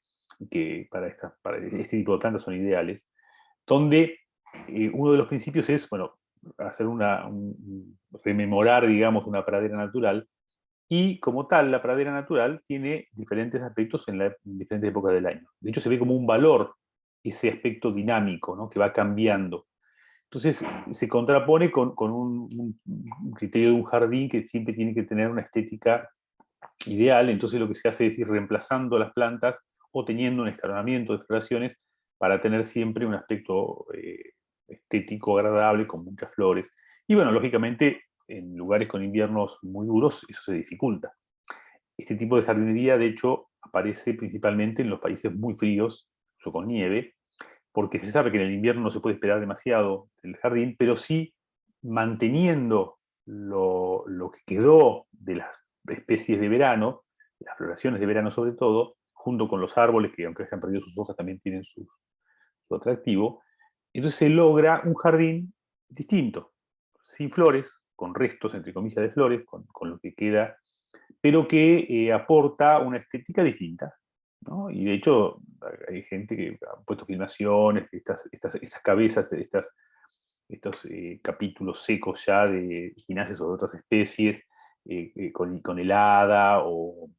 que para este tipo de plantas son ideales, donde uno de los principios es, bueno, hacer rememorar, digamos, una pradera natural, y como tal, la pradera natural tiene diferentes aspectos en diferentes épocas del año. De hecho, se ve como un valor ese aspecto dinámico, ¿no? Que va cambiando. Entonces, se contrapone con un criterio de un jardín que siempre tiene que tener una estética ideal. Entonces, lo que se hace es ir reemplazando las plantas o teniendo un escalonamiento de floraciones para tener siempre un aspecto estético agradable con muchas flores. Y bueno, lógicamente, en lugares con inviernos muy duros, eso se dificulta. Este tipo de jardinería, de hecho, aparece principalmente en los países muy fríos, o con nieve, porque se sabe que en el invierno no se puede esperar demasiado del jardín, pero sí manteniendo lo que quedó de las especies de verano, las floraciones de verano sobre todo, junto con los árboles que aunque hayan perdido sus hojas también tienen su atractivo. Entonces se logra un jardín distinto, sin flores, con restos, entre comillas, de flores, con lo que queda, pero que aporta una estética distinta, ¿no? Y de hecho hay gente que ha puesto filmaciones, estas cabezas, estos capítulos secos ya de ginásicas o de otras especies, con helada o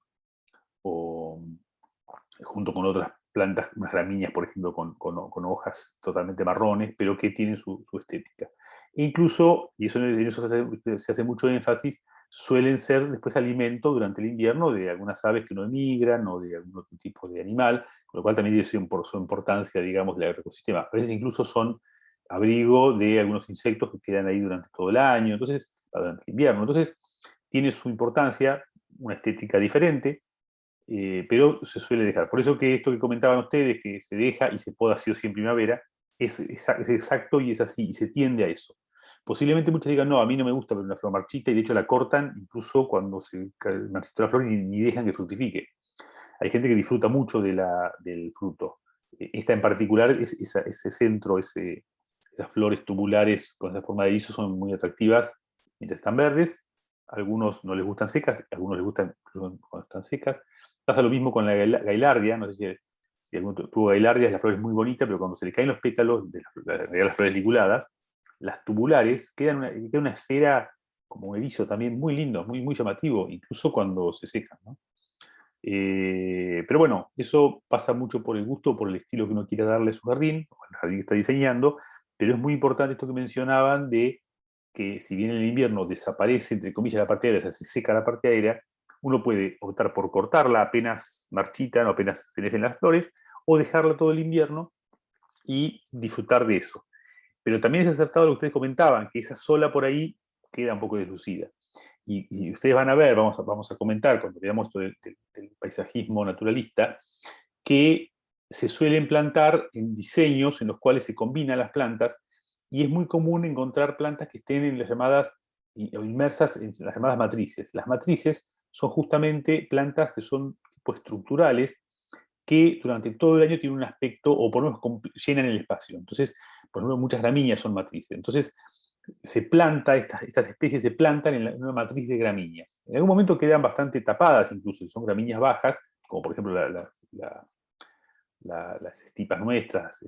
junto con otras plantas, unas gramíneas, por ejemplo, con hojas totalmente marrones, pero que tienen su estética. E incluso, y en eso se hace mucho énfasis, suelen ser después alimento durante el invierno de algunas aves que no emigran o de algún otro tipo de animal, con lo cual también tiene por su importancia, digamos, del ecosistema. A veces incluso son abrigo de algunos insectos que quedan ahí durante todo el año, entonces, durante el invierno. Entonces, tiene su importancia, una estética diferente, pero se suele dejar. Por eso que esto que comentaban ustedes, que se deja y se poda sí o sí en primavera, es exacto y es así, y se tiende a eso. Posiblemente muchos digan, no, a mí no me gusta ver una flor marchita, y de hecho la cortan incluso cuando se marchita la flor y ni dejan que fructifique. Hay gente que disfruta mucho del fruto. Esta en particular, ese centro, esas flores tubulares con esa forma de erizo son muy atractivas mientras están verdes. A algunos no les gustan secas, a algunos les gustan cuando están secas. Pasa lo mismo con la gailardia, no sé si alguno tuvo gailardias, la flor es muy bonita, pero cuando se le caen los pétalos de las flores liguladas, las tubulares quedan una esfera como erizo también muy lindo, muy llamativo, incluso cuando se secan, ¿no? Pero bueno, eso pasa mucho por el gusto, por el estilo que uno quiera darle a su jardín, o al jardín que está diseñando, pero es muy importante esto que mencionaban de que si bien en el invierno desaparece, entre comillas, la parte aérea, o sea, se seca la parte aérea, uno puede optar por cortarla apenas marchitan o apenas se les las flores, o dejarla todo el invierno y disfrutar de eso. Pero también es acertado lo que ustedes comentaban, que esa sola por ahí queda un poco deslucida. Y ustedes van a ver, vamos a comentar cuando veamos esto del paisajismo naturalista, que se suelen plantar en diseños en los cuales se combinan las plantas, y es muy común encontrar plantas que estén en las llamadas o inmersas en las llamadas matrices. Las matrices son justamente plantas que son tipo estructurales, que durante todo el año tienen un aspecto, o por lo menos llenan el espacio. Entonces, por ejemplo, muchas gramíneas son matrices. Entonces, se planta, estas especies se plantan en una matriz de gramíneas. En algún momento quedan bastante tapadas, incluso si son gramíneas bajas, como por ejemplo las estipas nuestras,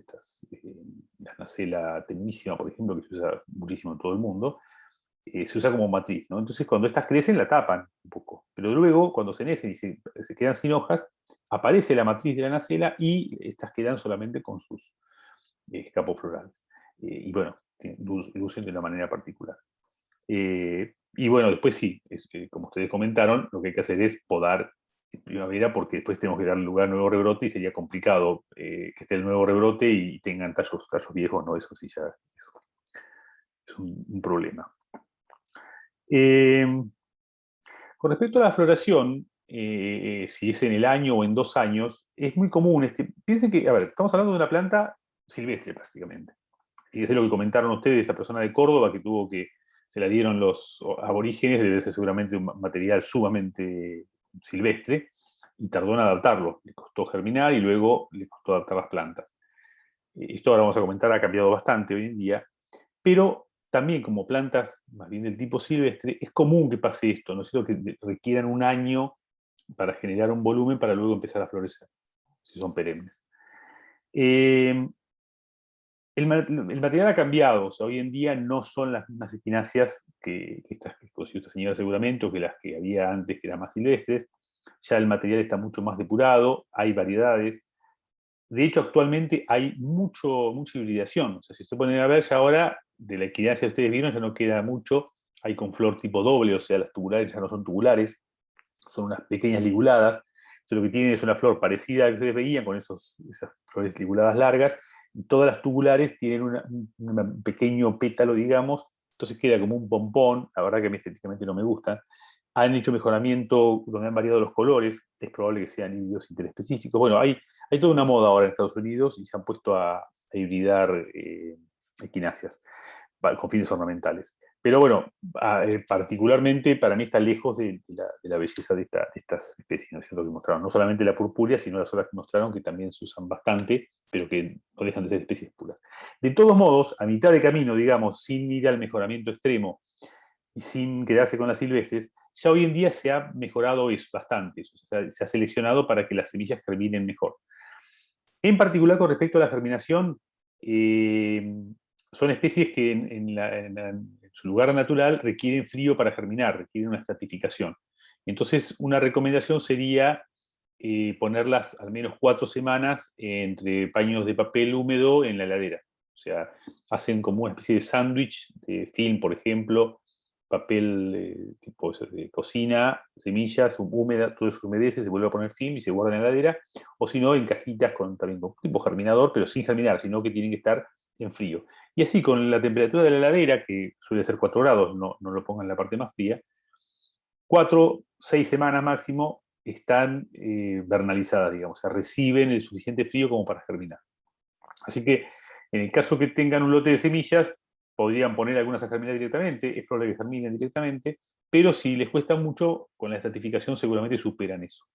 la nacela tenuísima, por ejemplo, que se usa muchísimo en todo el mundo, se usa como matriz, ¿no? Entonces, cuando estas crecen, la tapan un poco. Pero luego, cuando se nacen y se quedan sin hojas, aparece la matriz de la nacela y estas quedan solamente con sus capos florales. Y bueno, lucen de una manera particular. Y bueno, después sí, como ustedes comentaron, lo que hay que hacer es podar en primavera, porque después tenemos que dar lugar al nuevo rebrote y sería complicado que esté el nuevo rebrote y tengan tallos viejos, ¿no? Eso sí ya es un problema. Con respecto a la floración, si es en el año o en 2 años, es muy común. Piensen que, a ver, estamos hablando de una planta silvestre prácticamente. Y es lo que comentaron ustedes, esa persona de Córdoba que se la dieron los aborígenes, debe ser seguramente un material sumamente silvestre, y tardó en adaptarlo. Le costó germinar y luego le costó adaptar las plantas. Esto ahora vamos a comentar, ha cambiado bastante hoy en día, pero también como plantas más bien del tipo silvestre, es común que pase esto, ¿no es cierto? Que requieran un año para generar un volumen para luego empezar a florecer, si son perennes. El material ha cambiado, o sea, hoy en día no son las mismas equináceas que estas que conoció esta señora seguramente, o que las que había antes, que eran más silvestres. Ya el material está mucho más depurado, hay variedades. De hecho, actualmente hay mucha hibridación. O sea, si usted pone a ver, ya ahora, de la equinácea que ustedes vieron, ya no queda mucho. Hay con flor tipo doble, o sea, las tubulares ya no son tubulares, son unas pequeñas liguladas. Entonces, lo que tienen es una flor parecida a la que ustedes veían, con esas flores liguladas largas, y todas las tubulares tienen un pequeño pétalo, digamos, entonces queda como un pompón. La verdad que a mí estéticamente no me gustan. Han hecho mejoramiento donde han variado los colores, es probable que sean híbridos interespecíficos. Bueno, hay toda una moda ahora en Estados Unidos y se han puesto a hibridar equináceas con fines ornamentales. Pero bueno, particularmente para mí está lejos de la belleza de estas especies, ¿no es cierto? Que mostraron no solamente la purpúrea, sino las otras que mostraron, que también se usan bastante, pero que no dejan de ser especies puras. De todos modos, a mitad de camino, digamos, sin ir al mejoramiento extremo y sin quedarse con las silvestres, ya hoy en día se ha mejorado eso bastante. O sea, se ha seleccionado para que las semillas germinen mejor. En particular, con respecto a la germinación, son especies que en su lugar natural requieren frío para germinar, requieren una estratificación. Entonces, una recomendación sería ponerlas al menos 4 semanas entre paños de papel húmedo en la heladera. O sea, hacen como una especie de sándwich de film, por ejemplo, papel tipo de cocina, semillas húmedas, todo eso se humedece, se vuelve a poner film y se guarda en la heladera, o si no, en cajitas también con tipo germinador, pero sin germinar, sino que tienen que estar en frío. Y así, con la temperatura de la heladera, que suele ser 4 grados, no lo pongan en la parte más fría, 4, 6 semanas máximo están vernalizadas, digamos, o sea, reciben el suficiente frío como para germinar. Así que, en el caso que tengan un lote de semillas, podrían poner algunas a germinar directamente, es probable que germinen directamente, pero si les cuesta mucho, con la estratificación seguramente superan eso.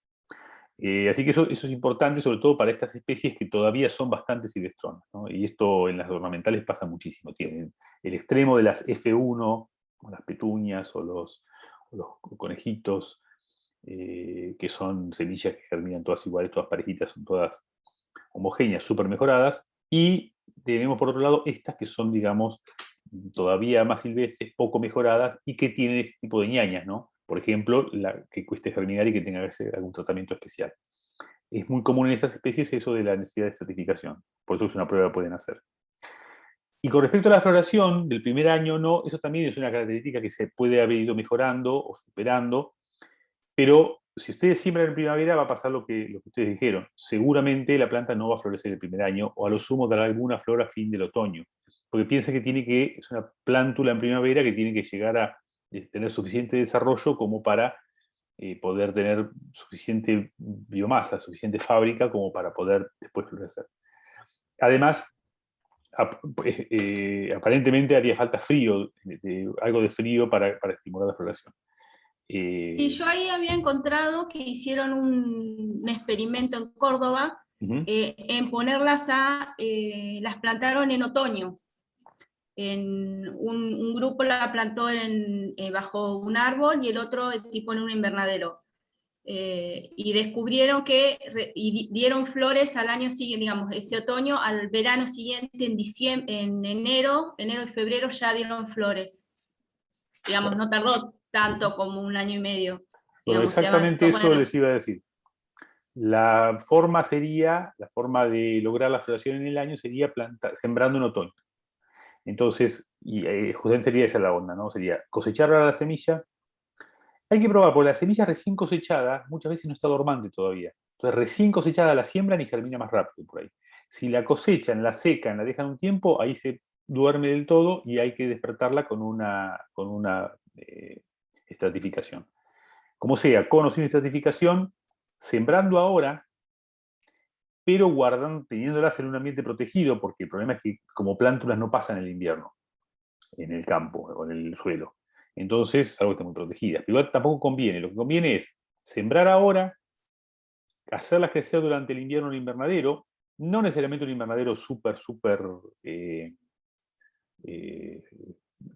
Así que eso es importante, sobre todo para estas especies que todavía son bastante silvestronas, ¿no? Y esto en las ornamentales pasa muchísimo. Tienen el extremo de las F1, o las petunias, o los conejitos, que son semillas que germinan todas iguales, todas parejitas, son todas homogéneas, súper mejoradas. Y tenemos por otro lado estas que son, digamos, todavía más silvestres, poco mejoradas y que tienen este tipo de ñañas, ¿no? Por ejemplo, la que cueste germinar y que tenga que hacer algún tratamiento especial. Es muy común en estas especies eso de la necesidad de estratificación, por eso es una prueba que pueden hacer. Y con respecto a la floración del primer año, no, eso también es una característica que se puede haber ido mejorando o superando, pero si ustedes siembran en primavera va a pasar lo que ustedes dijeron. Seguramente la planta no va a florecer el primer año, o a lo sumo dará alguna flor a fin del otoño. Porque piensa que es una plántula en primavera que tiene que llegar a tener suficiente desarrollo como para poder tener suficiente biomasa, suficiente fábrica como para poder después florecer. Además, aparentemente haría falta frío, algo de frío para estimular la floración. Y yo ahí había encontrado que hicieron un experimento en Córdoba, en ponerlas las plantaron en otoño. Un grupo la plantó bajo un árbol y el otro tipo en un invernadero. Y descubrieron y dieron flores al año siguiente, digamos, ese otoño, al verano siguiente, en enero y febrero ya dieron flores. Digamos, no tardó tanto como un año y medio. Bueno, Digamos, exactamente eso bueno. les iba a decir. La forma de lograr la floración en el año sería sembrando en otoño. Entonces, justamente sería esa la onda, ¿no? Sería cosechar la semilla. Hay que probar, porque la semilla recién cosechada muchas veces no está dormante todavía. Entonces, recién cosechada la siembran y germina más rápido por ahí. Si la cosechan, la secan, la dejan un tiempo, ahí se duerme del todo y hay que despertarla con una estratificación. Como sea, con o sin estratificación, sembrando ahora, pero teniéndolas en un ambiente protegido, porque el problema es que como plántulas no pasan el invierno en el campo o en el suelo. Entonces es algo que está muy protegida. Pero igual tampoco conviene. Lo que conviene es sembrar ahora, hacerlas crecer durante el invierno en el invernadero, no necesariamente un invernadero súper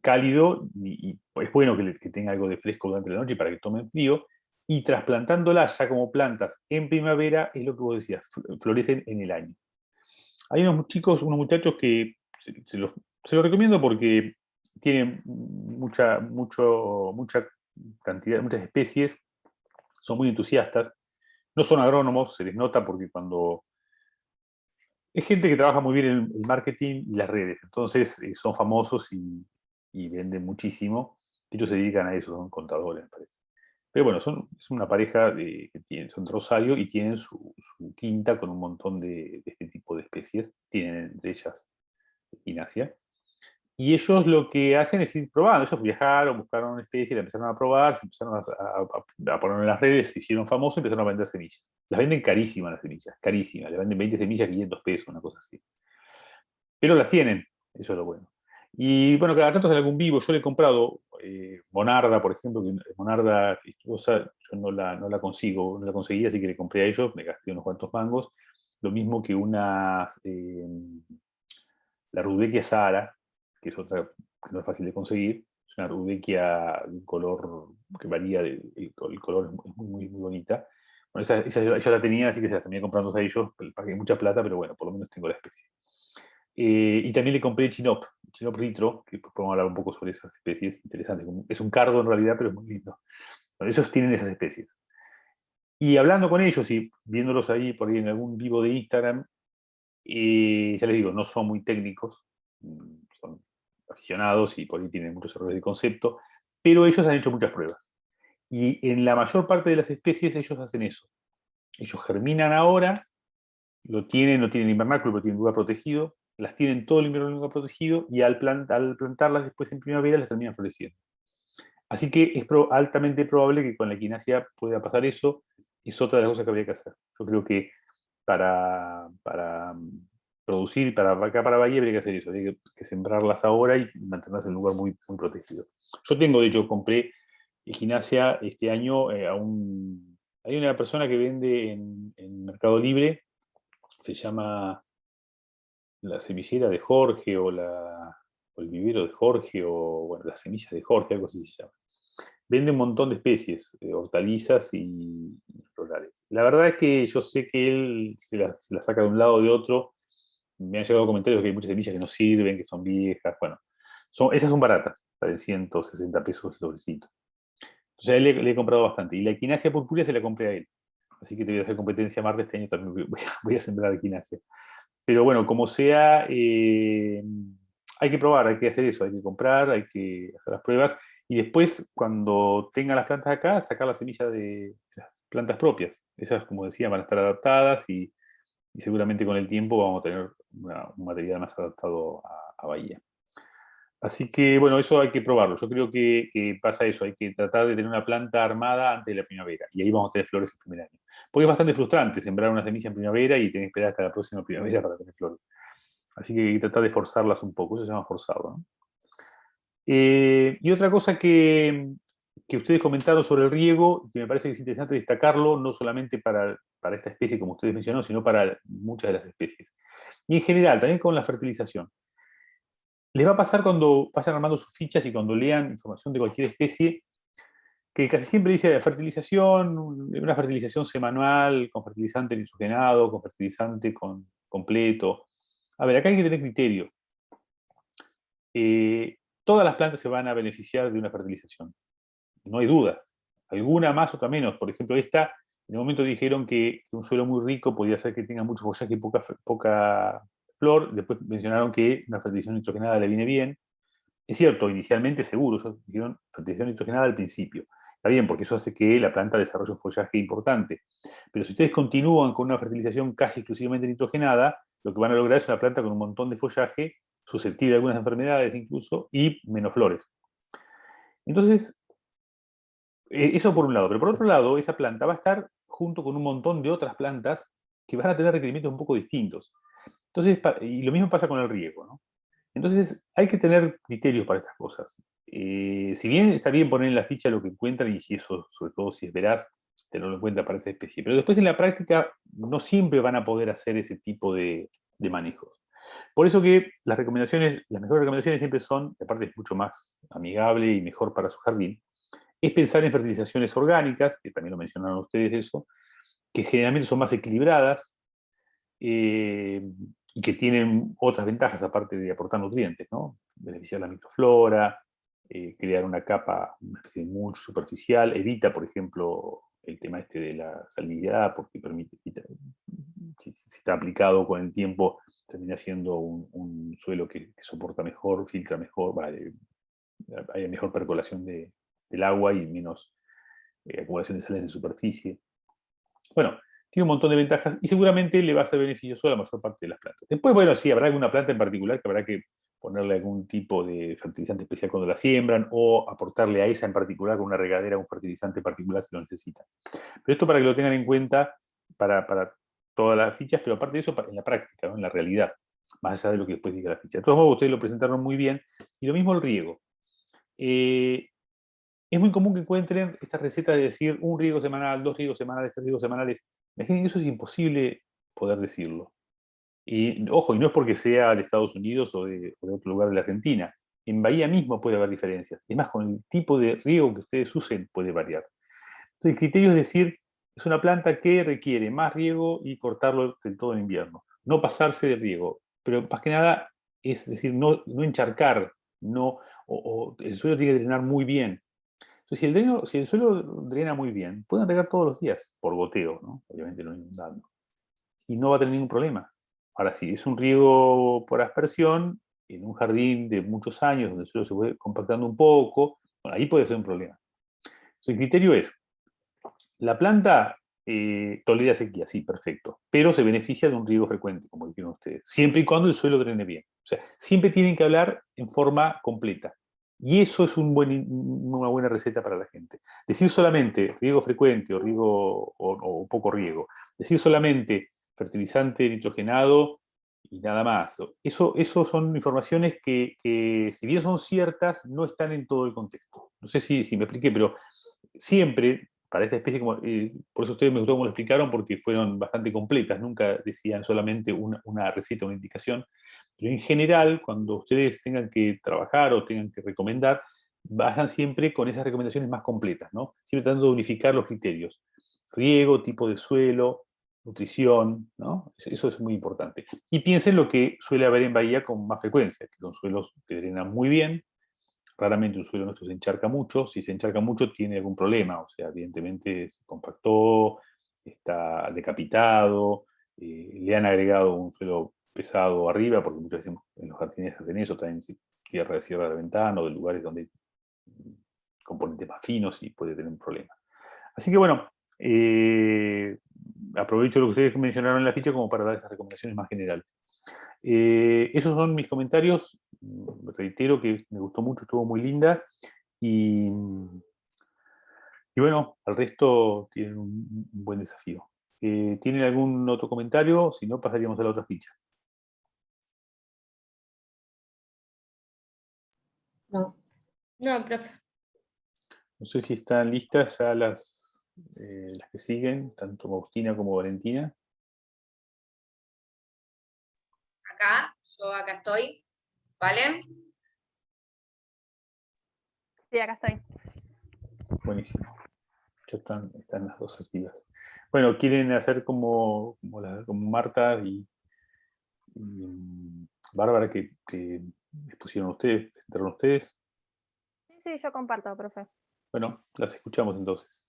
cálido, y es bueno que tenga algo de fresco durante la noche para que tomen frío, y trasplantándolas ya como plantas en primavera, es lo que vos decías, florecen en el año. Hay unos muchachos que se los recomiendo porque tienen mucha cantidad, muchas especies, son muy entusiastas, no son agrónomos, se les nota porque cuando... Es gente que trabaja muy bien en el marketing y las redes, entonces son famosos y venden muchísimo. Ellos se dedican a eso, son contadores, me parece. Pero bueno, es una pareja son de Rosario y tienen su quinta con un montón de este tipo de especies. Tienen entre ellas equinacia. Y ellos lo que hacen es ir probando. Ellos viajaron, buscaron una especie, la empezaron a probar, se empezaron a poner en las redes, se hicieron famosos y empezaron a vender semillas. Las venden carísimas las semillas, carísimas. Le venden 20 semillas, 500 pesos, una cosa así. Pero las tienen, eso es lo bueno. Y bueno, cada tanto sale algún vivo. Yo le he comprado Monarda, por ejemplo, que Monarda fistuosa, yo no la consigo, no la conseguí, así que le compré a ellos, me gasté unos cuantos mangos. Lo mismo que la Rudbeckia Sahara, que es otra que no es fácil de conseguir. Es una Rudbeckia de un color que varía, el color es muy bonita. Bueno, esa yo la tenía, así que se la tenía comprando a ellos, pagué mucha plata, pero bueno, por lo menos tengo la especie. Y también le compré Chinop ritro, que podemos hablar un poco sobre esas especies interesantes. Es un cardo en realidad, pero es muy lindo. Bueno, ellos tienen esas especies. Y hablando con ellos y viéndolos ahí por ahí en algún vivo de Instagram, ya les digo, no son muy técnicos, son aficionados y por ahí tienen muchos errores de concepto, pero ellos han hecho muchas pruebas. Y en la mayor parte de las especies ellos hacen eso. Ellos germinan ahora, no tienen invernáculo, pero tienen lugar protegido, las tienen todo el invierno en lugar protegido y al plantarlas después en primavera las terminan floreciendo. Así que es altamente probable que con la equinacia pueda pasar eso. Es otra de las cosas que habría que hacer. Yo creo que para producir, para Bahía habría que hacer eso, habría que sembrarlas ahora y mantenerlas en un lugar muy protegido. Yo tengo, de hecho, compré equinacia este año hay una persona que vende en Mercado Libre, se llama la semillera de Jorge o el vivero de Jorge o bueno, las semillas de Jorge, algo así se llama. Vende un montón de especies, hortalizas y florales. La verdad es que yo sé que él se las saca de un lado o de otro. Me han llegado comentarios que hay muchas semillas que no sirven, que son viejas. Bueno, esas son baratas, valen 160 pesos el doblecito. Entonces a él le he comprado bastante. Y la equinacia purpúrea se la compré a él. Así que te voy a hacer competencia Marte este año también. Voy a sembrar equinacia. Pero bueno, como sea, hay que probar, hay que hacer eso, hay que comprar, hay que hacer las pruebas. Y después, cuando tengan las plantas acá, sacar la semilla de las plantas propias. Esas, como decía, van a estar adaptadas y seguramente con el tiempo vamos a tener un material más adaptado a Bahía. Así que, bueno, eso hay que probarlo. Yo creo que pasa eso, hay que tratar de tener una planta armada antes de la primavera. Y ahí vamos a tener flores el primer año. Porque es bastante frustrante sembrar una semilla en primavera y tener que esperar hasta la próxima primavera para tener flores. Así que hay que tratar de forzarlas un poco, eso se llama forzado, ¿no? Y otra cosa que ustedes comentaron sobre el riego, que me parece que es interesante destacarlo, no solamente para esta especie, como ustedes mencionaron, sino para muchas de las especies. Y en general, también con la fertilización. Les va a pasar cuando vayan armando sus fichas y cuando lean información de cualquier especie, que casi siempre dice fertilización, una fertilización semanal, con fertilizante nitrogenado, con fertilizante completo. A ver, acá hay que tener criterio. Todas las plantas se van a beneficiar de una fertilización, no hay duda. Alguna más, otra menos. Por ejemplo, esta, en el momento dijeron que un suelo muy rico podía hacer que tenga mucho follaje y poca flor. Después mencionaron que una fertilización nitrogenada le viene bien. Es cierto, inicialmente seguro, ellos dijeron fertilización nitrogenada al principio. Está bien, porque eso hace que la planta desarrolle un follaje importante. Pero si ustedes continúan con una fertilización casi exclusivamente nitrogenada, lo que van a lograr es una planta con un montón de follaje, susceptible a algunas enfermedades incluso, y menos flores. Entonces, eso por un lado. Pero por otro lado, esa planta va a estar junto con un montón de otras plantas que van a tener requerimientos un poco distintos. Entonces, y lo mismo pasa con el riego, ¿no? Entonces, hay que tener criterios para estas cosas. Si bien está bien poner en la ficha lo que encuentran, y si eso, sobre todo si es veraz, tenerlo en cuenta para esa especie. Pero después en la práctica no siempre van a poder hacer ese tipo de manejos. Por eso que las mejores recomendaciones siempre son, aparte es mucho más amigable y mejor para su jardín, es pensar en fertilizaciones orgánicas, que también lo mencionaron ustedes eso, que generalmente son más equilibradas, y que tienen otras ventajas aparte de aportar nutrientes, ¿no? Beneficiar la microflora, crear una capa, una especie de mulch superficial, evita, por ejemplo, el tema este de la salinidad, porque permite, si está aplicado con el tiempo, termina siendo un suelo que soporta mejor, filtra mejor, hay mejor percolación del agua y menos acumulación de sales de superficie. Bueno, tiene un montón de ventajas y seguramente le va a ser beneficioso a la mayor parte de las plantas. Después, bueno, sí, habrá alguna planta en particular que habrá que ponerle algún tipo de fertilizante especial cuando la siembran o aportarle a esa en particular con una regadera un fertilizante particular si lo necesitan. Pero esto para que lo tengan en cuenta para todas las fichas, pero aparte de eso, en la práctica, ¿no? En la realidad, más allá de lo que después diga la ficha. De todos modos, ustedes lo presentaron muy bien. Y lo mismo el riego. Es muy común que encuentren estas recetas de decir un riego semanal, 2 riegos semanales, 3 riegos semanales. Imaginen que eso es imposible poder decirlo. Y ojo, y no es porque sea de Estados Unidos o de otro lugar de la Argentina. En Bahía mismo puede haber diferencias. Es más, con el tipo de riego que ustedes usen puede variar. Entonces, el criterio es decir, es una planta que requiere más riego y cortarlo del todo en invierno. No pasarse de riego, pero más que nada es decir, no encharcar, el suelo tiene que drenar muy bien. Entonces, si el suelo drena muy bien, pueden regar todos los días, por goteo, ¿no? Obviamente no inundando. Y no va a tener ningún problema. Ahora, si es un riego por aspersión, en un jardín de muchos años, donde el suelo se fue compactando un poco, bueno, ahí puede ser un problema. Entonces, el criterio es, la planta tolera sequía, sí, perfecto, pero se beneficia de un riego frecuente, como dijeron ustedes, siempre y cuando el suelo drene bien. O sea, siempre tienen que hablar en forma completa. Y eso es una buena receta para la gente. Decir solamente riego frecuente o riego o poco riego, decir solamente fertilizante nitrogenado y nada más. Eso son informaciones que, si bien son ciertas, no están en todo el contexto. No sé si me expliqué, pero siempre, para esta especie, por eso ustedes me gustó cómo lo explicaron, porque fueron bastante completas, nunca decían solamente una receta, una indicación, pero en general, cuando ustedes tengan que trabajar o tengan que recomendar, vayan siempre con esas recomendaciones más completas, ¿no? Siempre tratando de unificar los criterios. Riego, tipo de suelo, nutrición, ¿no? Eso es muy importante. Y piensen lo que suele haber en Bahía con más frecuencia, que son suelos que drenan muy bien. Raramente un suelo nuestro se encharca mucho. Si se encharca mucho, tiene algún problema. O sea, evidentemente se compactó, está decapitado, le han agregado un suelo pesado arriba, porque muchas veces en los jardines hacen eso, también tierra de sierra de ventana o de lugares donde hay componentes más finos y puede tener un problema. Así que bueno, aprovecho lo que ustedes mencionaron en la ficha como para dar estas recomendaciones más generales. Esos son mis comentarios. Reitero que me gustó mucho, estuvo muy linda. Y bueno, al resto tienen un buen desafío. ¿Tienen algún otro comentario? Si no, pasaríamos a la otra ficha. No, profe. No sé si están listas ya las que siguen, tanto Agustina como Valentina. Yo acá estoy, ¿vale? Sí, acá estoy. Buenísimo. Ya están las dos activas. Bueno, ¿quieren hacer como Marta y Bárbara que expusieron ustedes, presentaron ustedes? Sí, yo comparto, profe. Bueno, las escuchamos entonces.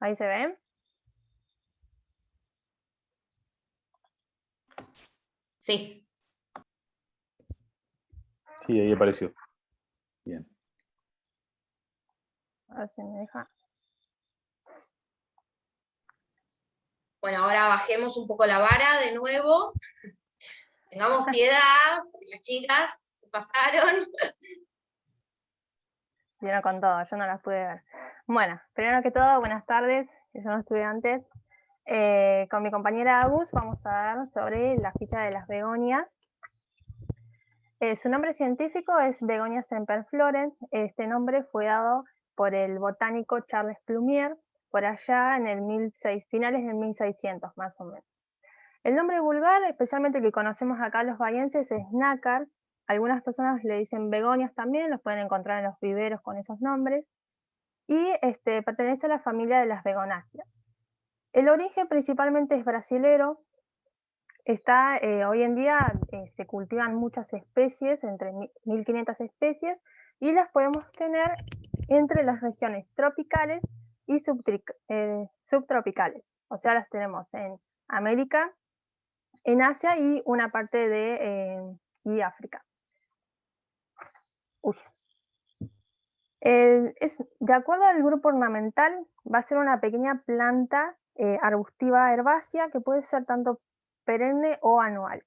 Ahí se ven. Sí. Sí, ahí apareció. Bien. A ver si me deja. Bueno, ahora bajemos un poco la vara de nuevo. Tengamos piedad, porque las chicas se pasaron. Vino con todo, yo no las pude ver. Bueno, primero que todo, buenas tardes, que son estudiantes. Con mi compañera Agus vamos a ver sobre la ficha de las begonias. Su nombre científico es Begonia semperflorens. Este nombre fue dado por el botánico Charles Plumier por allá en el finales del 1600 más o menos. El nombre vulgar, especialmente el que conocemos acá los bahienses, es nácar. Algunas personas le dicen begonias también, los pueden encontrar en los viveros con esos nombres. Y pertenece a la familia de las begonáceas. El origen principalmente es brasilero. Hoy en día se cultivan muchas especies, entre 1500 especies, y las podemos tener entre las regiones tropicales y subtropicales. O sea, las tenemos en América, en Asia y una parte de África. Uy. De acuerdo al grupo ornamental, va a ser una pequeña planta arbustiva herbácea que puede ser tanto perenne o anual.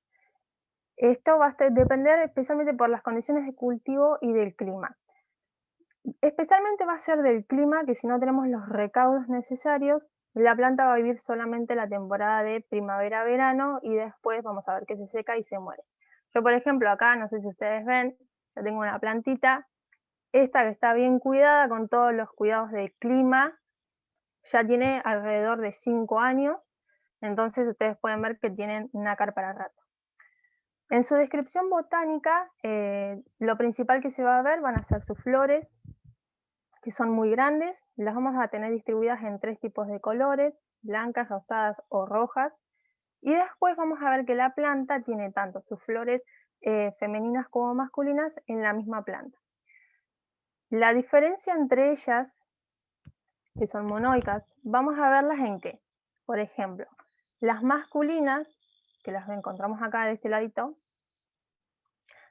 Esto va a depender especialmente por las condiciones de cultivo y del clima. Especialmente va a ser del clima, que si no tenemos los recaudos necesarios, la planta va a vivir solamente la temporada de primavera-verano y después vamos a ver que se seca y se muere. Yo, por ejemplo, acá, no sé si ustedes ven, yo tengo una plantita, esta que está bien cuidada con todos los cuidados del clima, ya tiene alrededor de 5 años, entonces ustedes pueden ver que tienen nácar para rato. En su descripción botánica, lo principal que se va a ver van a ser sus flores, que son muy grandes, las vamos a tener distribuidas en 3 tipos de colores, blancas, rosadas o rojas, y después vamos a ver que la planta tiene tanto sus flores femeninas como masculinas en la misma planta. La diferencia entre ellas, que son monoicas, vamos a verlas en qué. Por ejemplo, las masculinas, que las encontramos acá de este ladito,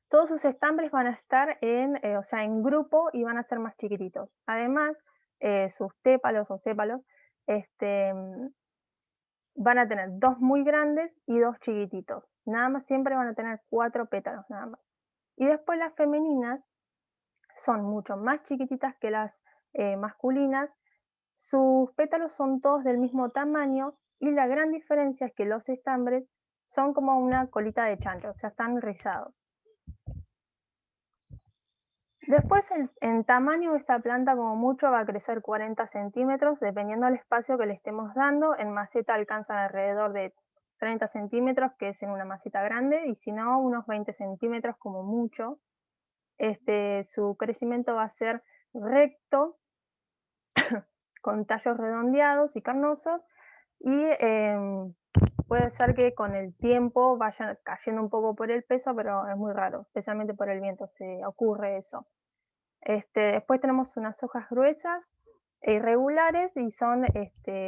todos sus estambres van a estar en grupo y van a ser más chiquititos. Además, sus tépalos o sépalos van a tener 2 muy grandes y 2 chiquititos. Nada más, siempre van a tener 4 pétalos nada más. Y después las femeninas son mucho más chiquititas que las masculinas. Sus pétalos son todos del mismo tamaño y la gran diferencia es que los estambres son como una colita de chancho, o sea, están rizados. Después, en tamaño, esta planta como mucho va a crecer 40 centímetros, dependiendo del espacio que le estemos dando. En maceta alcanzan alrededor de 30 centímetros, que es en una maceta grande, y si no, unos 20 centímetros como mucho. Su crecimiento va a ser recto, con tallos redondeados y carnosos, y puede ser que con el tiempo vayan cayendo un poco por el peso, pero es muy raro, especialmente por el viento se ocurre eso. Después tenemos unas hojas gruesas e irregulares y son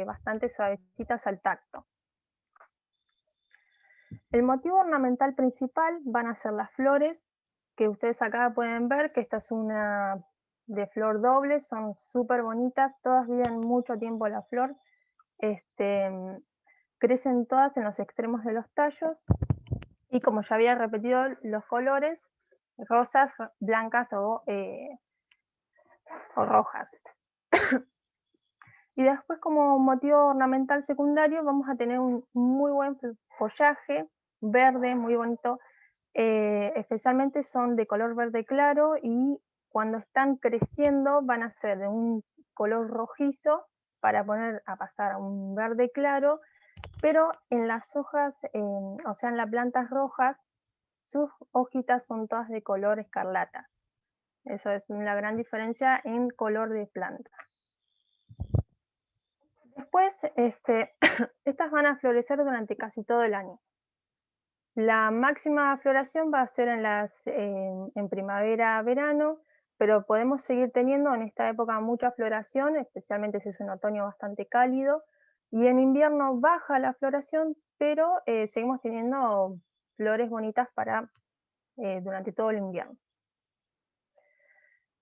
bastante suavecitas al tacto. El motivo ornamental principal van a ser las flores, que ustedes acá pueden ver que esta es una de flor doble, son súper bonitas, todas viven mucho tiempo la flor, crecen todas en los extremos de los tallos y, como ya había repetido, los colores rosas, blancas o rojas. Y después, como motivo ornamental secundario, vamos a tener un muy buen follaje verde, muy bonito. Especialmente son de color verde claro y cuando están creciendo van a ser de un color rojizo para pasar a un verde claro, pero en las hojas, o sea, en las plantas rojas, sus hojitas son todas de color escarlata. Eso es la gran diferencia en color de planta. Después, estas van a florecer durante casi todo el año. La máxima floración va a ser en primavera, verano, pero podemos seguir teniendo en esta época mucha floración, especialmente si es un otoño bastante cálido, y en invierno baja la floración, pero seguimos teniendo flores bonitas durante todo el invierno.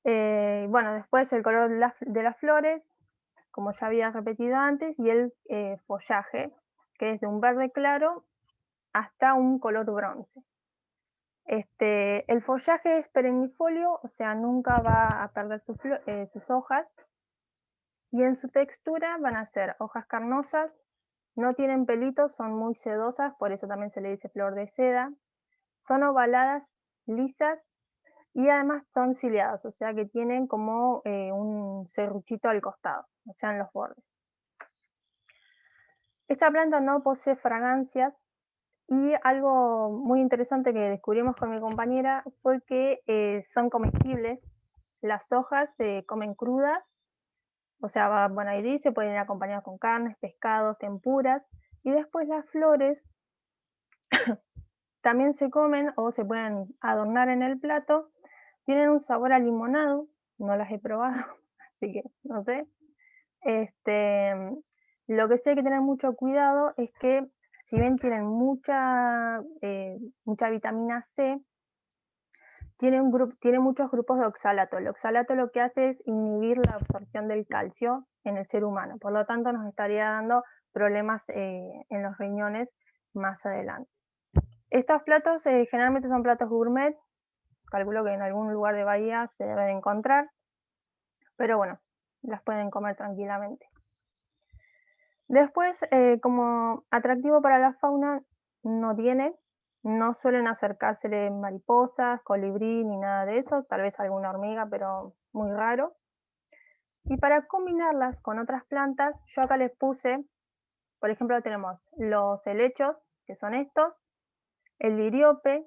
Bueno, después el color de las flores, como ya había repetido antes, y el follaje, que es de un verde claro hasta un color bronce. El follaje es perennifolio, o sea, nunca va a perder sus hojas, y en su textura van a ser hojas carnosas, no tienen pelitos, son muy sedosas, por eso también se le dice flor de seda, son ovaladas, lisas, y además son ciliadas, o sea que tienen como un serruchito al costado, o sea, en los bordes. Esta planta no posee fragancias, y algo muy interesante que descubrimos con mi compañera fue que son comestibles. Las hojas se comen crudas, o sea, bueno, ahí se pueden ir acompañadas con carnes, pescados, tempuras, y después las flores también se comen o se pueden adornar en el plato. Tienen un sabor a limonado, no las he probado, así que no sé. Lo que sí hay que tener mucho cuidado es que si bien tienen mucha vitamina C, tiene muchos grupos de oxalato. El oxalato lo que hace es inhibir la absorción del calcio en el ser humano, por lo tanto nos estaría dando problemas en los riñones más adelante. Estos platos generalmente son platos gourmet, calculo que en algún lugar de Bahía se deben encontrar, pero bueno, las pueden comer tranquilamente. Después, como atractivo para la fauna, no suelen acercársele mariposas, colibrí, ni nada de eso, tal vez alguna hormiga, pero muy raro. Y para combinarlas con otras plantas, yo acá les puse, por ejemplo, tenemos los helechos, que son estos, el liriope,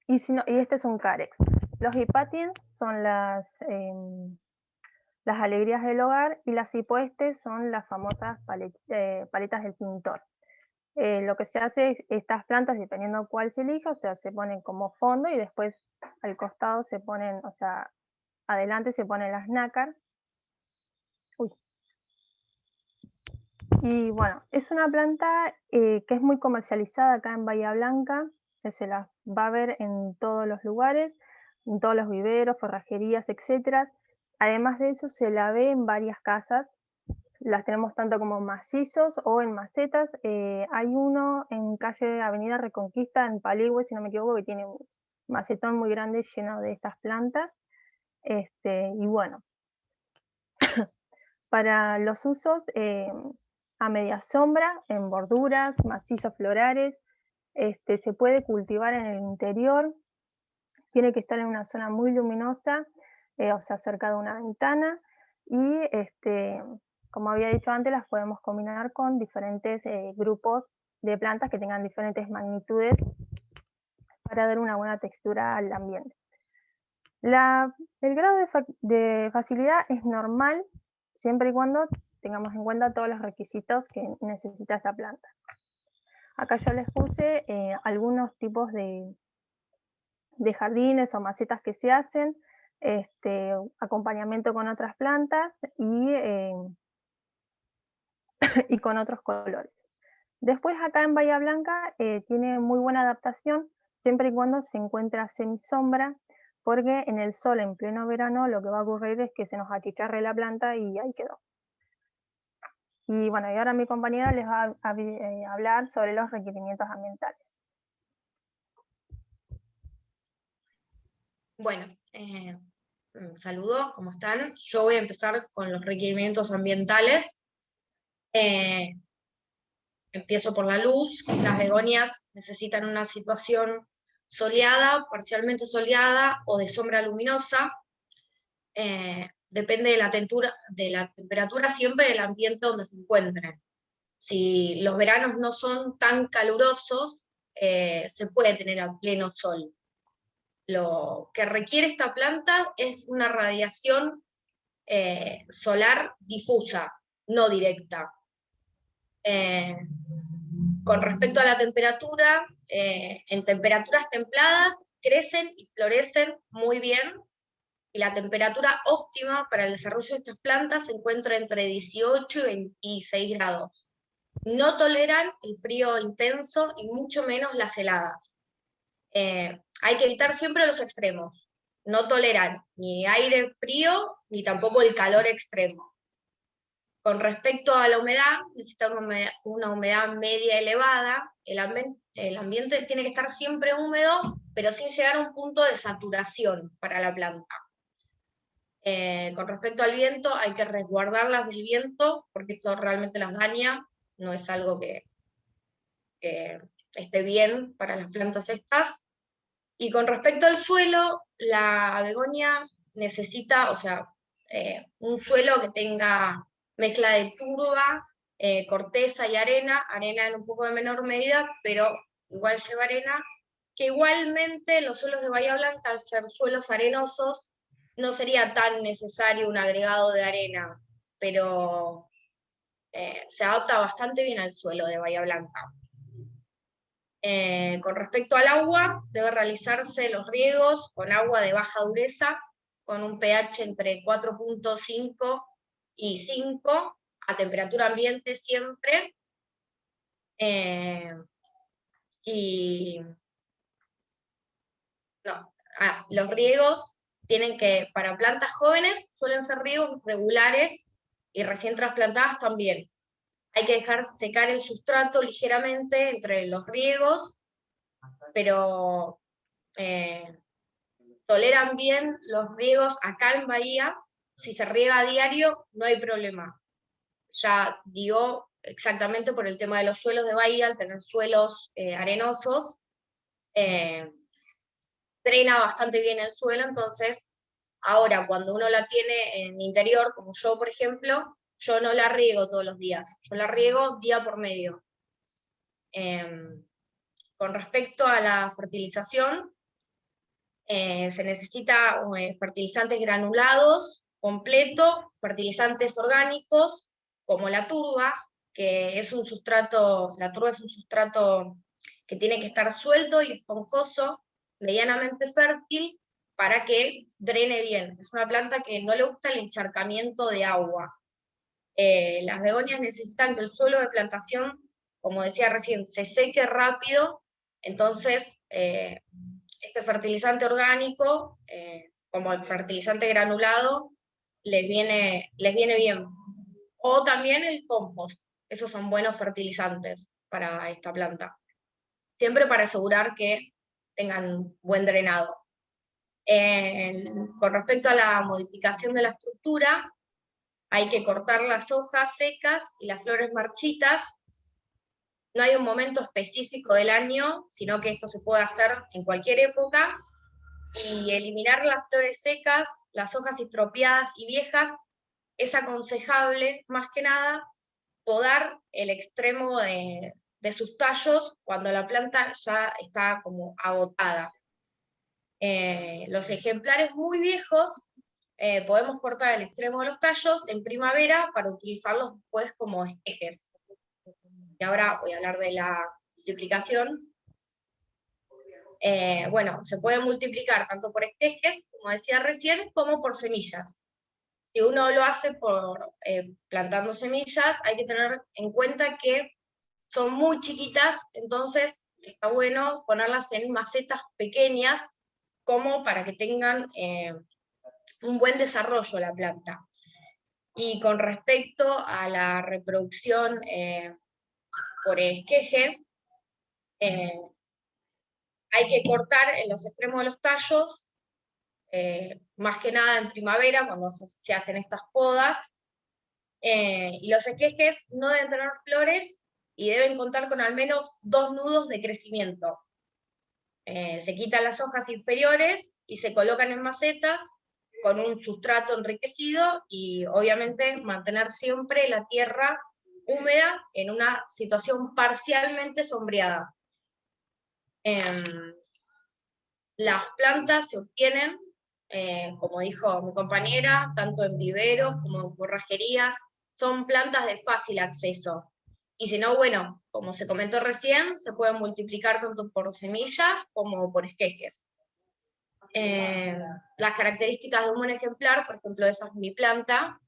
y este es un carex. Los hipatiens son las alegrías del hogar, y las hipoestes son las famosas paletas del pintor. Lo que se hace es estas plantas, dependiendo cuál se elija, o sea, se ponen como fondo y después al costado se ponen, o sea, adelante se ponen las nácar. Y bueno, es una planta que es muy comercializada acá en Bahía Blanca, que se la va a ver en todos los lugares, en todos los viveros, forrajerías, etc. Además de eso, se la ve en varias casas. Las tenemos tanto como macizos o en macetas. Hay uno en calle Avenida Reconquista, en Paligüe, si no me equivoco, que tiene un macetón muy grande lleno de estas plantas. Y bueno, para los usos a media sombra, en borduras, macizos florales, se puede cultivar en el interior, tiene que estar en una zona muy luminosa, o sea, cerca de una ventana, y como había dicho antes, las podemos combinar con diferentes grupos de plantas que tengan diferentes magnitudes para dar una buena textura al ambiente. El grado de facilidad es normal, siempre y cuando tengamos en cuenta todos los requisitos que necesita esta planta. Acá yo les puse algunos tipos de jardines o macetas que se hacen, acompañamiento con otras plantas y con otros colores. Después acá en Bahía Blanca tiene muy buena adaptación siempre y cuando se encuentra semisombra, porque en el sol en pleno verano lo que va a ocurrir es que se nos achicharre la planta y ahí quedó. Y bueno, y ahora mi compañera les va a hablar sobre los requerimientos ambientales. Bueno, Saludos, ¿cómo están? Yo voy a empezar con los requerimientos ambientales. Empiezo por la luz. Las begonias necesitan una situación soleada, parcialmente soleada o de sombra luminosa. Depende de la temperatura siempre del ambiente donde se encuentren. Si los veranos no son tan calurosos, se puede tener a pleno sol. Lo que requiere esta planta es una radiación solar difusa, no directa. Con respecto a la temperatura, en temperaturas templadas crecen y florecen muy bien, y la temperatura óptima para el desarrollo de estas plantas se encuentra entre 18 y 26 grados. No toleran el frío intenso y mucho menos las heladas. Hay que evitar siempre los extremos. No toleran ni aire frío ni tampoco el calor extremo. Con respecto a la humedad, necesita una humedad media elevada. El ambiente tiene que estar siempre húmedo, pero sin llegar a un punto de saturación para la planta. Con respecto al viento, hay que resguardarlas del viento, porque esto realmente las daña, no es algo que esté bien para las plantas estas. Y con respecto al suelo, la begonia necesita, un suelo que tenga mezcla de turba, corteza y arena en un poco de menor medida, pero igual lleva arena, que igualmente los suelos de Bahía Blanca, al ser suelos arenosos, no sería tan necesario un agregado de arena, pero se adapta bastante bien al suelo de Bahía Blanca. Con respecto al agua, debe realizarse los riegos con agua de baja dureza, con un pH entre 4.5 y 5, a temperatura ambiente siempre. Los riegos para plantas jóvenes, suelen ser riegos regulares, y recién trasplantadas también. Hay que dejar secar el sustrato ligeramente entre los riegos, pero toleran bien los riegos acá en Bahía. Si se riega a diario, no hay problema. Ya digo, exactamente por el tema de los suelos de Bahía, al tener suelos arenosos, drena bastante bien el suelo. Entonces, ahora cuando uno la tiene en interior, como yo por ejemplo, yo no la riego todos los días, yo la riego día por medio. Con respecto a la fertilización, se necesita fertilizantes granulados, completo, fertilizantes orgánicos, como la turba, que es un sustrato, la turba es un sustrato que tiene que estar suelto y esponjoso, medianamente fértil, para que drene bien. Es una planta que no le gusta el encharcamiento de agua. Las begonias necesitan que el suelo de plantación, como decía recién, se seque rápido. Entonces, este fertilizante orgánico, como el fertilizante granulado, les viene bien. O también el compost, esos son buenos fertilizantes para esta planta. Siempre para asegurar que tengan buen drenado. Con respecto a la modificación de la estructura, hay que cortar las hojas secas y las flores marchitas. No hay un momento específico del año, sino que esto se puede hacer en cualquier época, y eliminar las flores secas, las hojas estropeadas y viejas. Es aconsejable, más que nada, podar el extremo de sus tallos cuando la planta ya está como agotada. Los ejemplares muy viejos, podemos cortar el extremo de los tallos en primavera para utilizarlos después como esquejes. Y ahora voy a hablar de la multiplicación. Se puede multiplicar tanto por esquejes, como decía recién, como por semillas. Si uno lo hace plantando semillas, hay que tener en cuenta que son muy chiquitas, entonces está bueno ponerlas en macetas pequeñas, como para que tengan un buen desarrollo la planta. Y con respecto a la reproducción por esqueje, hay que cortar en los extremos de los tallos más que nada en primavera, cuando se hacen estas podas. Y los esquejes no deben tener flores y deben contar con al menos 2 nudos de crecimiento. Se quitan las hojas inferiores y se colocan en macetas con un sustrato enriquecido y obviamente mantener siempre la tierra húmeda en una situación parcialmente sombreada. Las plantas se obtienen, como dijo mi compañera, tanto en viveros como en forrajerías. Son plantas de fácil acceso. Y si no, bueno, como se comentó recién, se pueden multiplicar tanto por semillas como por esquejes. Las características de un buen ejemplar, por ejemplo, esa es mi planta,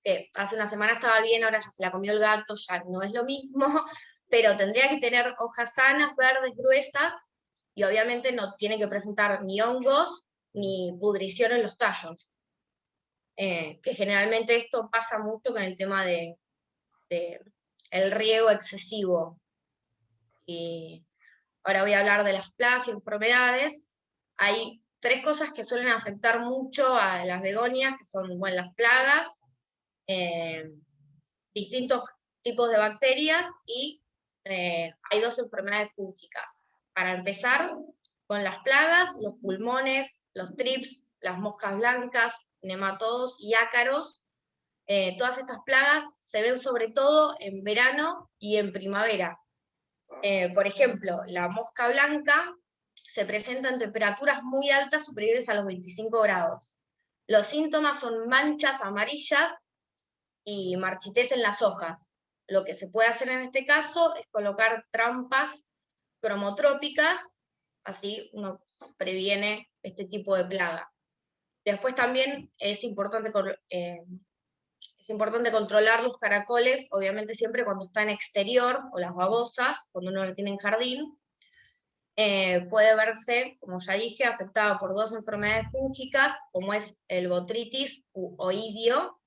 que hace una semana estaba bien, ahora ya se la comió el gato, ya no es lo mismo, pero tendría que tener hojas sanas, verdes, gruesas, y obviamente no tiene que presentar ni hongos ni pudrición en los tallos. Que generalmente esto pasa mucho con el tema de el riego excesivo. Y ahora voy a hablar de las plagas y enfermedades. Hay 3 cosas que suelen afectar mucho a las begonias, que son, bueno, las plagas, distintos tipos de bacterias y hay 2 enfermedades fúngicas. Para empezar, con las plagas, los pulmones, los trips, las moscas blancas, nematodos y ácaros. Todas estas plagas se ven sobre todo en verano y en primavera. Por ejemplo, la mosca blanca se presenta en temperaturas muy altas, superiores a los 25 grados. Los síntomas son manchas amarillas y marchitez en las hojas. Lo que se puede hacer en este caso es colocar trampas cromotrópicas, así uno previene este tipo de plaga. Después también es importante controlar los caracoles, obviamente siempre cuando está en exterior, o las babosas, cuando uno lo tiene en jardín. Puede verse, como ya dije, afectada por 2 enfermedades fúngicas, como es el botrytis u oidio.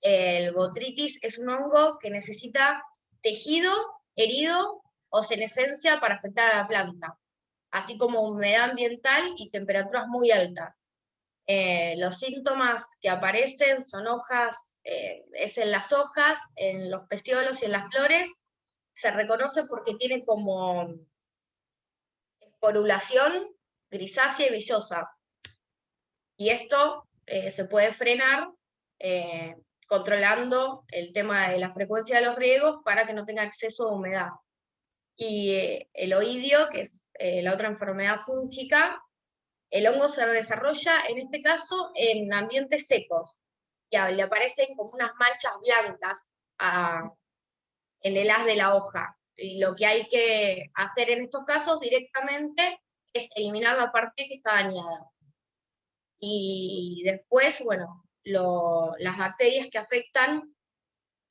El botrytis es un hongo que necesita tejido, herido o senescencia para afectar a la planta, así como humedad ambiental y temperaturas muy altas. Los síntomas que aparecen son hojas, es en las hojas, en los peciolos y en las flores. Se reconoce porque tiene como esporulación grisácea y vellosa. Y esto se puede frenar controlando el tema de la frecuencia de los riegos para que no tenga exceso de humedad. Y el oidio, que es la otra enfermedad fúngica, el hongo se desarrolla, en este caso, en ambientes secos, y le aparecen como unas manchas blancas en el haz de la hoja. Y lo que hay que hacer en estos casos directamente es eliminar la parte que está dañada. Y después, bueno, las bacterias que afectan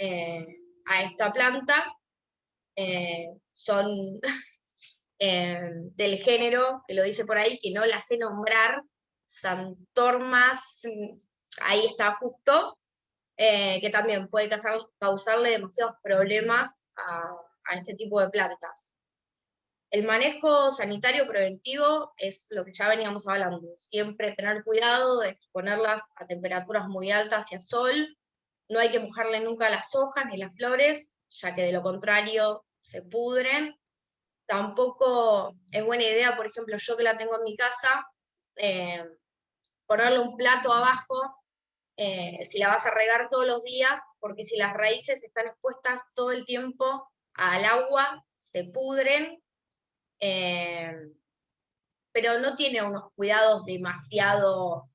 a esta planta son del género, que lo dice por ahí, que no la sé nombrar, Xanthormas, ahí está justo, que también puede causarle demasiados problemas a este tipo de plantas. El manejo sanitario preventivo es lo que ya veníamos hablando, siempre tener cuidado de exponerlas a temperaturas muy altas y a sol, no hay que mojarle nunca las hojas ni las flores, ya que de lo contrario se pudren. Tampoco es buena idea, por ejemplo, yo que la tengo en mi casa, ponerle un plato abajo, si la vas a regar todos los días, porque si las raíces están expuestas todo el tiempo al agua, se pudren, pero no tiene unos cuidados demasiado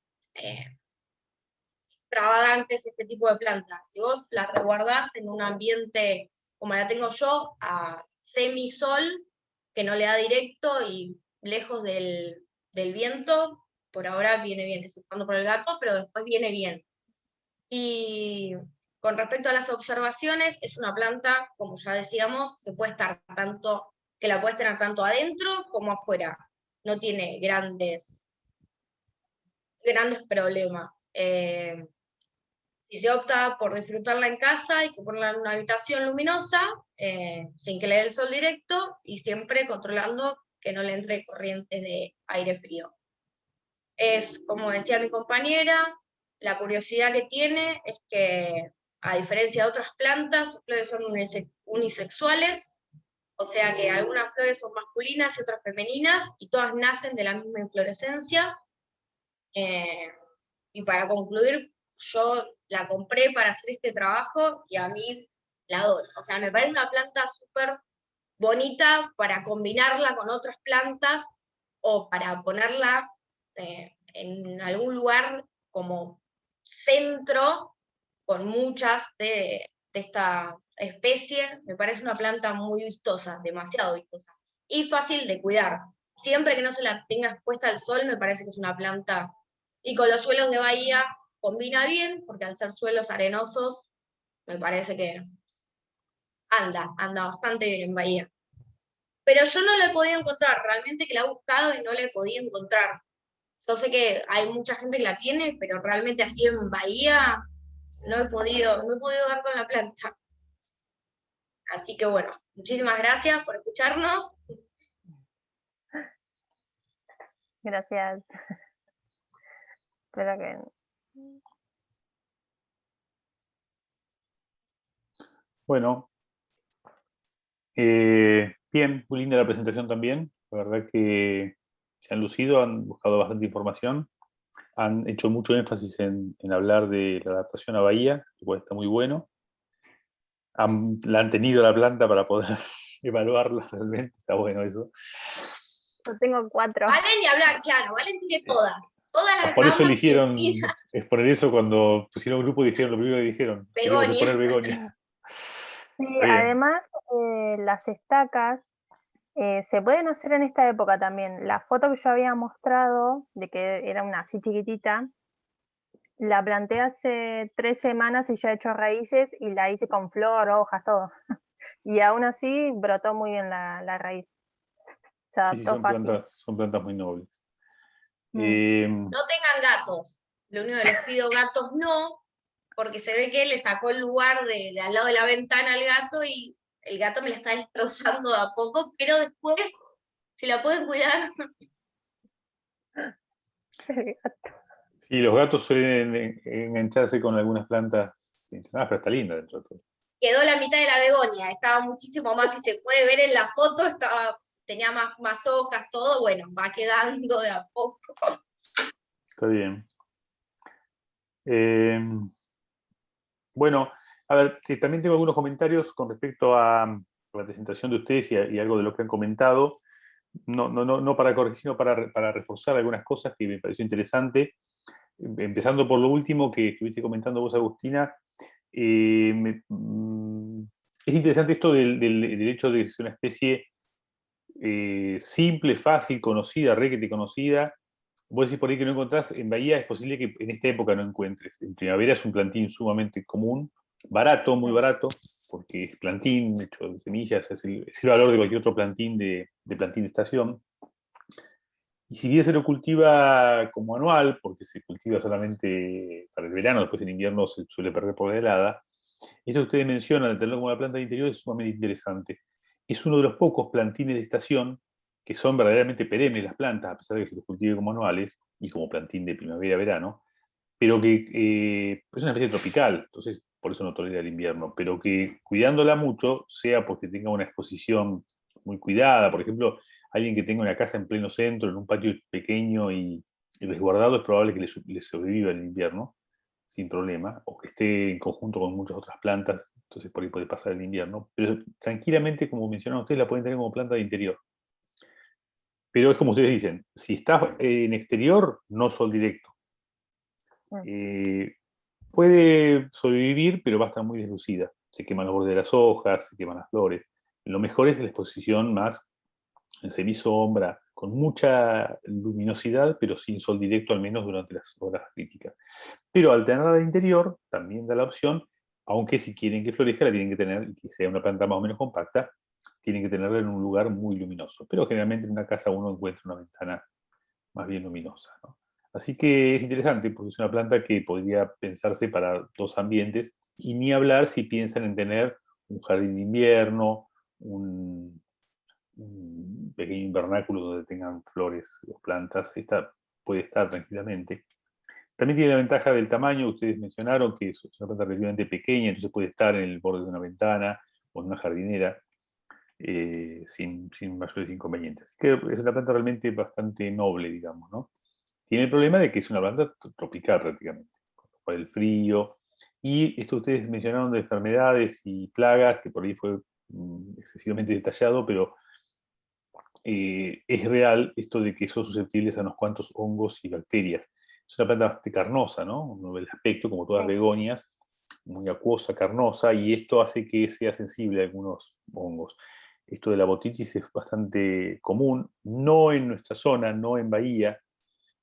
extravagantes este tipo de plantas. Si vos las resguardás en un ambiente como la tengo yo, a semisol, que no le da directo y lejos del viento, por ahora viene bien, exceptuando por el gato, pero después viene bien. Y con respecto a las observaciones, es una planta, como ya decíamos, que la puedes tener tanto adentro como afuera. No tiene grandes problemas. Si se opta por disfrutarla en casa, hay que ponerla en una habitación luminosa, sin que le dé el sol directo, y siempre controlando que no le entre corrientes de aire frío. Es, como decía mi compañera, la curiosidad que tiene es que, a diferencia de otras plantas, sus flores son unisexuales, o sea que algunas flores son masculinas y otras femeninas, y todas nacen de la misma inflorescencia. Y para concluir, yo la compré para hacer este trabajo y a mí la adoro. O sea, me parece una planta súper bonita para combinarla con otras plantas o para ponerla en algún lugar como centro con muchas de esta especie. Me parece una planta muy vistosa, demasiado vistosa, y fácil de cuidar. Siempre que no se la tenga expuesta al sol, me parece que es una planta, y con los suelos de bahía combina bien, porque al ser suelos arenosos, me parece que anda bastante bien en bahía. Pero yo no la he podido encontrar, realmente que la he buscado y no la he podido encontrar. Yo sé que hay mucha gente que la tiene, pero realmente así en bahía no he podido dar con la planta. Así que bueno, muchísimas gracias por escucharnos. Gracias. Espero que... Bueno, bien, muy linda la presentación también. La verdad que se han lucido, han buscado bastante información, han hecho mucho énfasis en hablar de la adaptación a bahía, lo cual está muy bueno. La han tenido la planta para poder evaluarla realmente, está bueno eso. Yo tengo 4. Valen y habla, claro, Valen tiene todas. Todas las Por eso ramas eligieron que- exponer eso cuando pusieron un grupo, dijeron lo primero que dijeron, queremos Begonia. exponer begonia. Sí, Está bien. además las estacas se pueden hacer en esta época también. La foto que yo había mostrado, de que era una así chiquitita, la planté hace 3 semanas y ya he hecho raíces y la hice con flor, hojas, todo. Y aún así brotó muy bien la raíz. Se Sí, adaptó fácil. son plantas muy nobles. No tengan gatos. Lo único que les pido, gatos no, porque se ve que le sacó el lugar de al lado de la ventana al gato y el gato me la está destrozando de a poco, pero después, si la pueden cuidar. Sí, los gatos suelen engancharse con algunas plantas, pero está linda dentro de todo. Quedó la mitad de la begonia, estaba muchísimo más, si se puede ver en la foto, tenía más hojas, todo, bueno, va quedando de a poco. Está bien. Bueno, a ver, también tengo algunos comentarios con respecto a la presentación de ustedes y algo de lo que han comentado. No para corregir, sino para reforzar algunas cosas que me pareció interesante. Empezando por lo último que estuviste comentando vos, Agustina. Es interesante esto del hecho de ser una especie simple, fácil, conocida, requete conocida. Vos decís por ahí que no encontrás, en Bahía es posible que en esta época no encuentres. En primavera es un plantín sumamente común, barato, muy barato, porque es plantín hecho de semillas, es el valor de cualquier otro plantín de estación. Y si bien se lo cultiva como anual, porque se cultiva solamente para el verano, después en invierno se suele perder por la helada, eso que ustedes mencionan, de tenerlo como una planta de interior, es sumamente interesante. Es uno de los pocos plantines de estación que son verdaderamente perennes las plantas, a pesar de que se los cultive como anuales y como plantín de primavera-verano, pero que es una especie tropical, entonces por eso no tolera el invierno, pero que cuidándola mucho, sea porque tenga una exposición muy cuidada, por ejemplo, alguien que tenga una casa en pleno centro, en un patio pequeño y resguardado, es probable que le sobreviva el invierno sin problema, o que esté en conjunto con muchas otras plantas, entonces por ahí puede pasar el invierno, pero tranquilamente, como mencionaron ustedes, la pueden tener como planta de interior. Pero es como ustedes dicen, si está en exterior, no sol directo. Puede sobrevivir, pero va a estar muy deslucida. Se queman los bordes de las hojas, se queman las flores. Lo mejor es la exposición más en semisombra, con mucha luminosidad, pero sin sol directo, al menos durante las horas críticas. Pero al tenerla de interior, también da la opción, aunque si quieren que florezca, la tienen que tener, y que sea una planta más o menos compacta, tienen que tenerla en un lugar muy luminoso. Pero generalmente en una casa uno encuentra una ventana más bien luminosa, ¿no? Así que es interesante, porque es una planta que podría pensarse para dos ambientes, y ni hablar si piensan en tener un jardín de invierno, un pequeño invernáculo donde tengan flores o plantas. Esta puede estar tranquilamente. También tiene la ventaja del tamaño, ustedes mencionaron que es una planta relativamente pequeña, entonces puede estar en el borde de una ventana o en una jardinera sin mayores inconvenientes. Así que es una planta realmente bastante noble, digamos, ¿no? Tiene el problema de que es una planta tropical prácticamente, por el frío. Y esto ustedes mencionaron de enfermedades y plagas, que por ahí fue excesivamente detallado, pero es real esto de que son susceptibles a unos cuantos hongos y bacterias. Es una planta bastante carnosa, ¿no? Uno ve el aspecto, como todas las begonias, muy acuosa, carnosa, y esto hace que sea sensible a algunos hongos. Esto de la botitis es bastante común, no en nuestra zona, no en Bahía,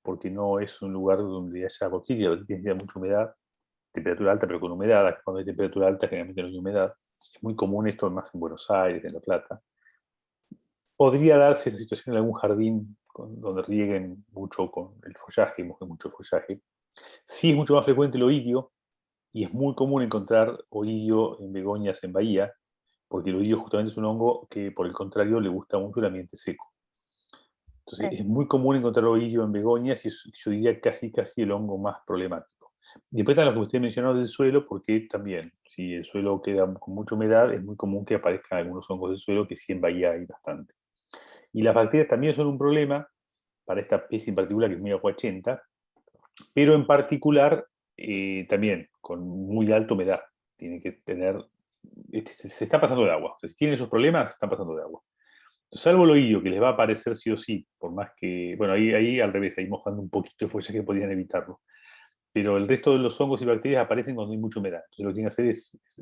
porque no es un lugar donde haya botitis, la botitis necesita mucha humedad, temperatura alta, pero con humedad. Cuando hay temperatura alta, generalmente no hay humedad. Es muy común esto más en Buenos Aires, en La Plata. Podría darse esa situación en algún jardín donde rieguen mucho con el follaje, mojen mucho el follaje. Sí es mucho más frecuente el oidio, y es muy común encontrar oidio en begonias en Bahía, porque el oidio justamente es un hongo que, por el contrario, le gusta mucho el ambiente seco. Entonces, es muy común encontrar oidio en begonias y yo diría casi el hongo más problemático. Después están los que usted mencionó del suelo, porque también, si el suelo queda con mucha humedad, es muy común que aparezcan algunos hongos del suelo, que sí en Bahía hay bastante. Y las bacterias también son un problema para esta especie en particular, que es muy aguachenta, pero en particular también con muy alta humedad. Tiene que tener, se está pasando de agua. O sea, si tienen esos problemas, se están pasando de agua. Salvo el oído, que les va a aparecer sí o sí, por más que, bueno, ahí al revés, ahí mojando un poquito de follaje podrían evitarlo. Pero el resto de los hongos y bacterias aparecen cuando hay mucha humedad. Entonces lo que tienen que hacer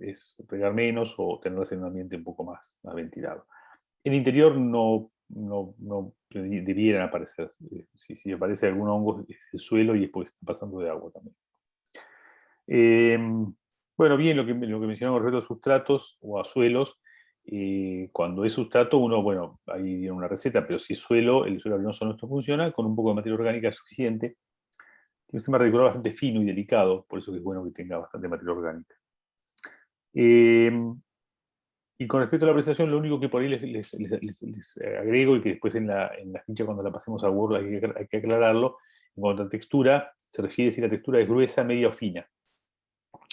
es regar menos o tenerlas en un ambiente un poco más ventilado. En el interior no debieran aparecer. Si aparece algún hongo, es el suelo y después está pasando de agua también. Bueno, bien, lo que mencionamos respecto a sustratos o a suelos, cuando es sustrato, uno, bueno, ahí tiene una receta, pero si es suelo, el suelo arenoso nuestro funciona, con un poco de materia orgánica es suficiente. Tiene un sistema radicular bastante fino y delicado, por eso es bueno que tenga bastante materia orgánica. Y con respecto a la presentación, lo único que por ahí les agrego, y que después en la ficha cuando la pasemos a Word hay que aclararlo, en cuanto a textura, se refiere si la textura es gruesa, media o fina.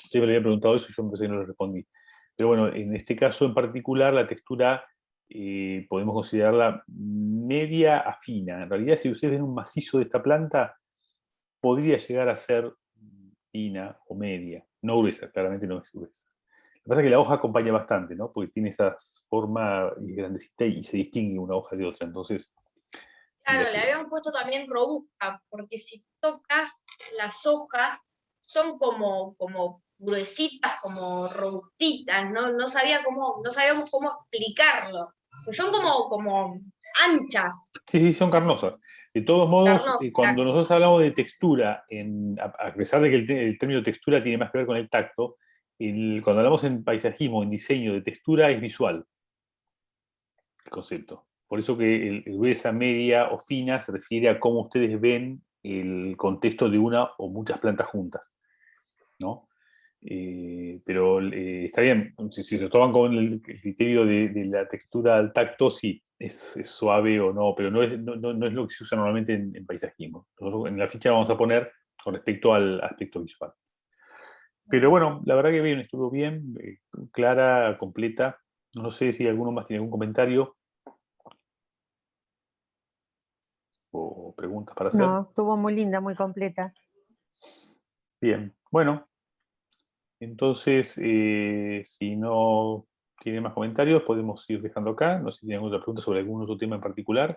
Usted me había preguntado eso y yo me pensé que no le respondí. Pero bueno, en este caso en particular, la textura podemos considerarla media a fina. En realidad, si ustedes ven un macizo de esta planta, podría llegar a ser fina o media. No gruesa, claramente no es gruesa. Lo que pasa es que la hoja acompaña bastante, ¿no? Porque tiene esa forma grandecita y se distingue una hoja de otra. Entonces, claro, le habían puesto también robusta, porque si tocas las hojas, son como gruesitas, como robustitas, ¿no? No sabíamos cómo explicarlo. Pues son como anchas. Sí, son carnosas. De todos modos, Carnosas, cuando claro. nosotros hablamos de textura, a pesar de que el término textura tiene más que ver con el tacto, cuando hablamos en paisajismo, en diseño de textura, es visual el concepto. Por eso que el gruesa, media o fina se refiere a cómo ustedes ven el contexto de una o muchas plantas juntas, ¿no? Pero está bien, si se toman con el criterio de la textura al tacto, sí, es suave o no, pero no es lo que se usa normalmente en paisajismo. Nosotros en la ficha vamos a poner con respecto al aspecto visual. Pero bueno, la verdad que bien, estuvo bien, clara, completa. No sé si alguno más tiene algún comentario o preguntas para hacer. No, estuvo muy linda, muy completa. Bien, bueno. Entonces, si no tiene más comentarios, podemos ir dejando acá. No sé si tienen otra pregunta sobre algún otro tema en particular.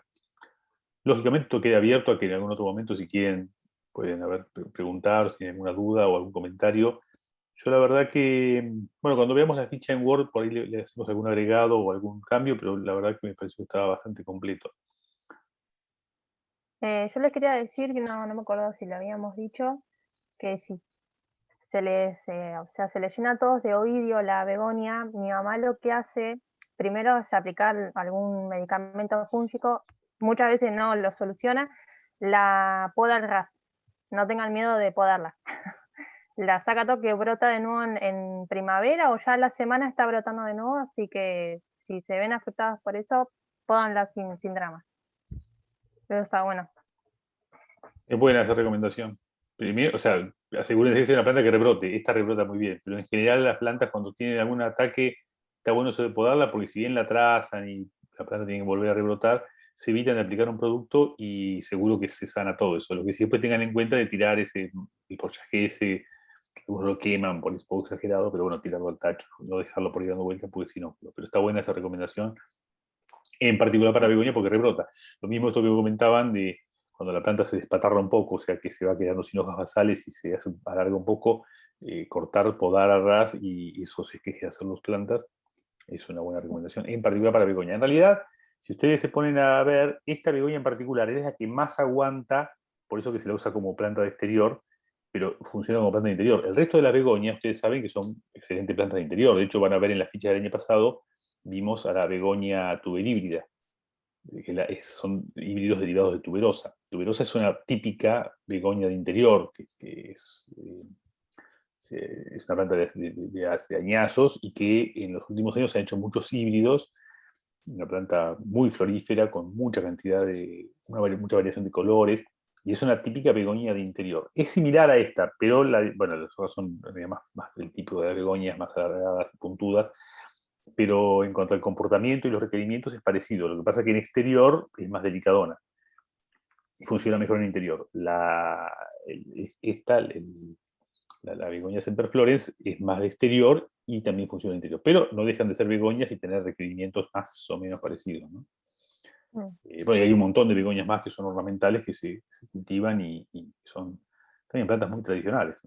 Lógicamente, esto queda abierto a que en algún otro momento, si quieren, pueden preguntar, si tienen alguna duda o algún comentario. Yo la verdad que, bueno, cuando veamos la ficha en Word, por ahí le hacemos algún agregado o algún cambio, pero la verdad que me pareció que estaba bastante completo. Yo les quería decir que no me acuerdo si lo habíamos dicho, que si se les llena a todos de oidio la begonia, mi mamá lo que hace primero es aplicar algún medicamento fúngico, muchas veces no lo soluciona, la poda al ras. No tengan miedo de podarla. La saca todo que brota de nuevo en primavera o ya a la semana está brotando de nuevo, así que si se ven afectadas por eso, pódanla sin dramas. Pero está bueno. Es buena esa recomendación. Primero, o sea, asegúrense que sea una planta que rebrote. Esta rebrota muy bien, pero en general las plantas cuando tienen algún ataque está bueno eso de podarla, porque si bien la trazan y la planta tiene que volver a rebrotar, se evitan de aplicar un producto y seguro que se sana todo eso. Lo que sí después tengan en cuenta de tirar el follaje ese, algunos lo queman por un poco exagerado, pero bueno, tirarlo al tacho, no dejarlo por ahí dando vueltas, porque si no. Pero está buena esa recomendación, en particular para begonia, porque rebrota. Lo mismo esto que comentaban de cuando la planta se despatarra un poco, o sea que se va quedando sin hojas basales y se alarga un poco, cortar, podar a ras, y eso se queje hacer las plantas, es una buena recomendación, en particular para begonia. En realidad, si ustedes se ponen a ver, esta begonia en particular es la que más aguanta, por eso que se la usa como planta de exterior, pero funciona como planta de interior. El resto de las begonias, ustedes saben que son excelentes plantas de interior. De hecho, van a ver en las fichas del año pasado, vimos a la begonia tuberhíbrida, que son híbridos derivados de tuberosa. Tuberosa es una típica begonia de interior, que es una planta de añazos, y que en los últimos años se han hecho muchos híbridos, una planta muy florífera, con mucha cantidad mucha variación de colores, y es una típica begonia de interior. Es similar a esta, pero bueno, las hojas son más del tipo de begonias más alargadas y puntudas, pero en cuanto al comportamiento y los requerimientos es parecido. Lo que pasa es que en exterior es más delicadona y funciona mejor en interior. La begonia semperflorens es más de exterior y también funciona en interior, pero no dejan de ser begonias y tener requerimientos más o menos parecidos, ¿no? Bueno, y hay un montón de begonias más que son ornamentales que se cultivan y son también plantas muy tradicionales.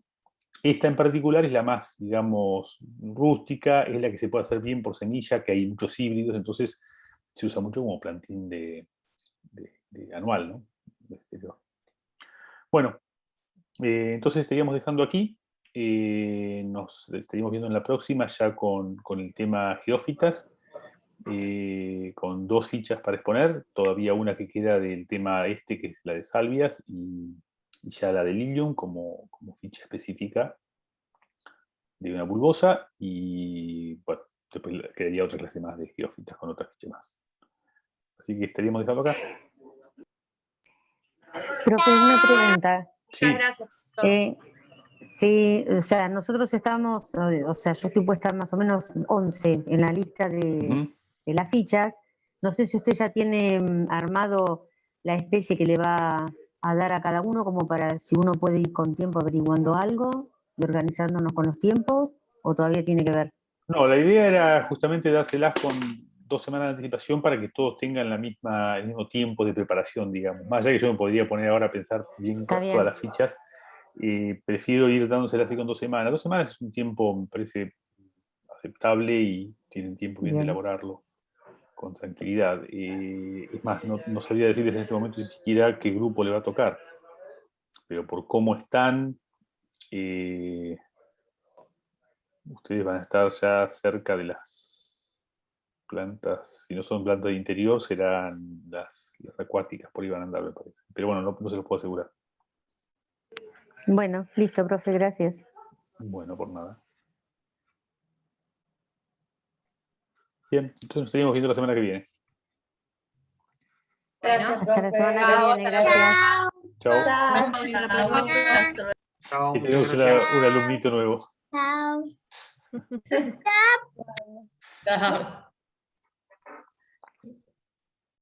Esta en particular es la más, digamos, rústica, es la que se puede hacer bien por semilla, que hay muchos híbridos, entonces se usa mucho como plantín de anual, ¿no? De exterior. Bueno, entonces estaríamos dejando aquí. Nos estaríamos viendo en la próxima ya con el tema geófitas, con 2 fichas para exponer, todavía una que queda del tema que es la de salvias, y ya la de lilium como ficha específica de una bulbosa, y bueno, después quedaría otra clase más de geófitas con otra ficha más. Así que estaríamos dejando acá. Profe, una pregunta. Sí. Muchas gracias. Sí, o sea, nosotros estamos, o sea, yo estoy puesta más o menos 11 en la lista de las fichas. No sé si usted ya tiene armado la especie que le va a dar a cada uno, como para si uno puede ir con tiempo averiguando algo y organizándonos con los tiempos, o todavía tiene que ver. No, la idea era justamente dárselas con 2 semanas de anticipación para que todos tengan el mismo tiempo de preparación, digamos. Más allá que yo me podría poner ahora a pensar bien todas las fichas, prefiero ir dándoselas así con 2 semanas. 2 semanas es un tiempo, me parece, aceptable, y tienen tiempo bien de elaborarlo con tranquilidad. Es más, no sabría decirles en este momento ni siquiera qué grupo le va a tocar, pero por cómo están, ustedes van a estar ya cerca de las plantas. Si no son plantas de interior, serán las acuáticas, por ahí van a andar, me parece. Pero bueno, no se los puedo asegurar. Bueno, listo, profe, gracias. Bueno, por nada. Bien, entonces nos estaríamos viendo la semana que viene. Hasta la semana que viene, gracias. Chao. Chao. Y tenemos un alumnito nuevo. Chao. Chao.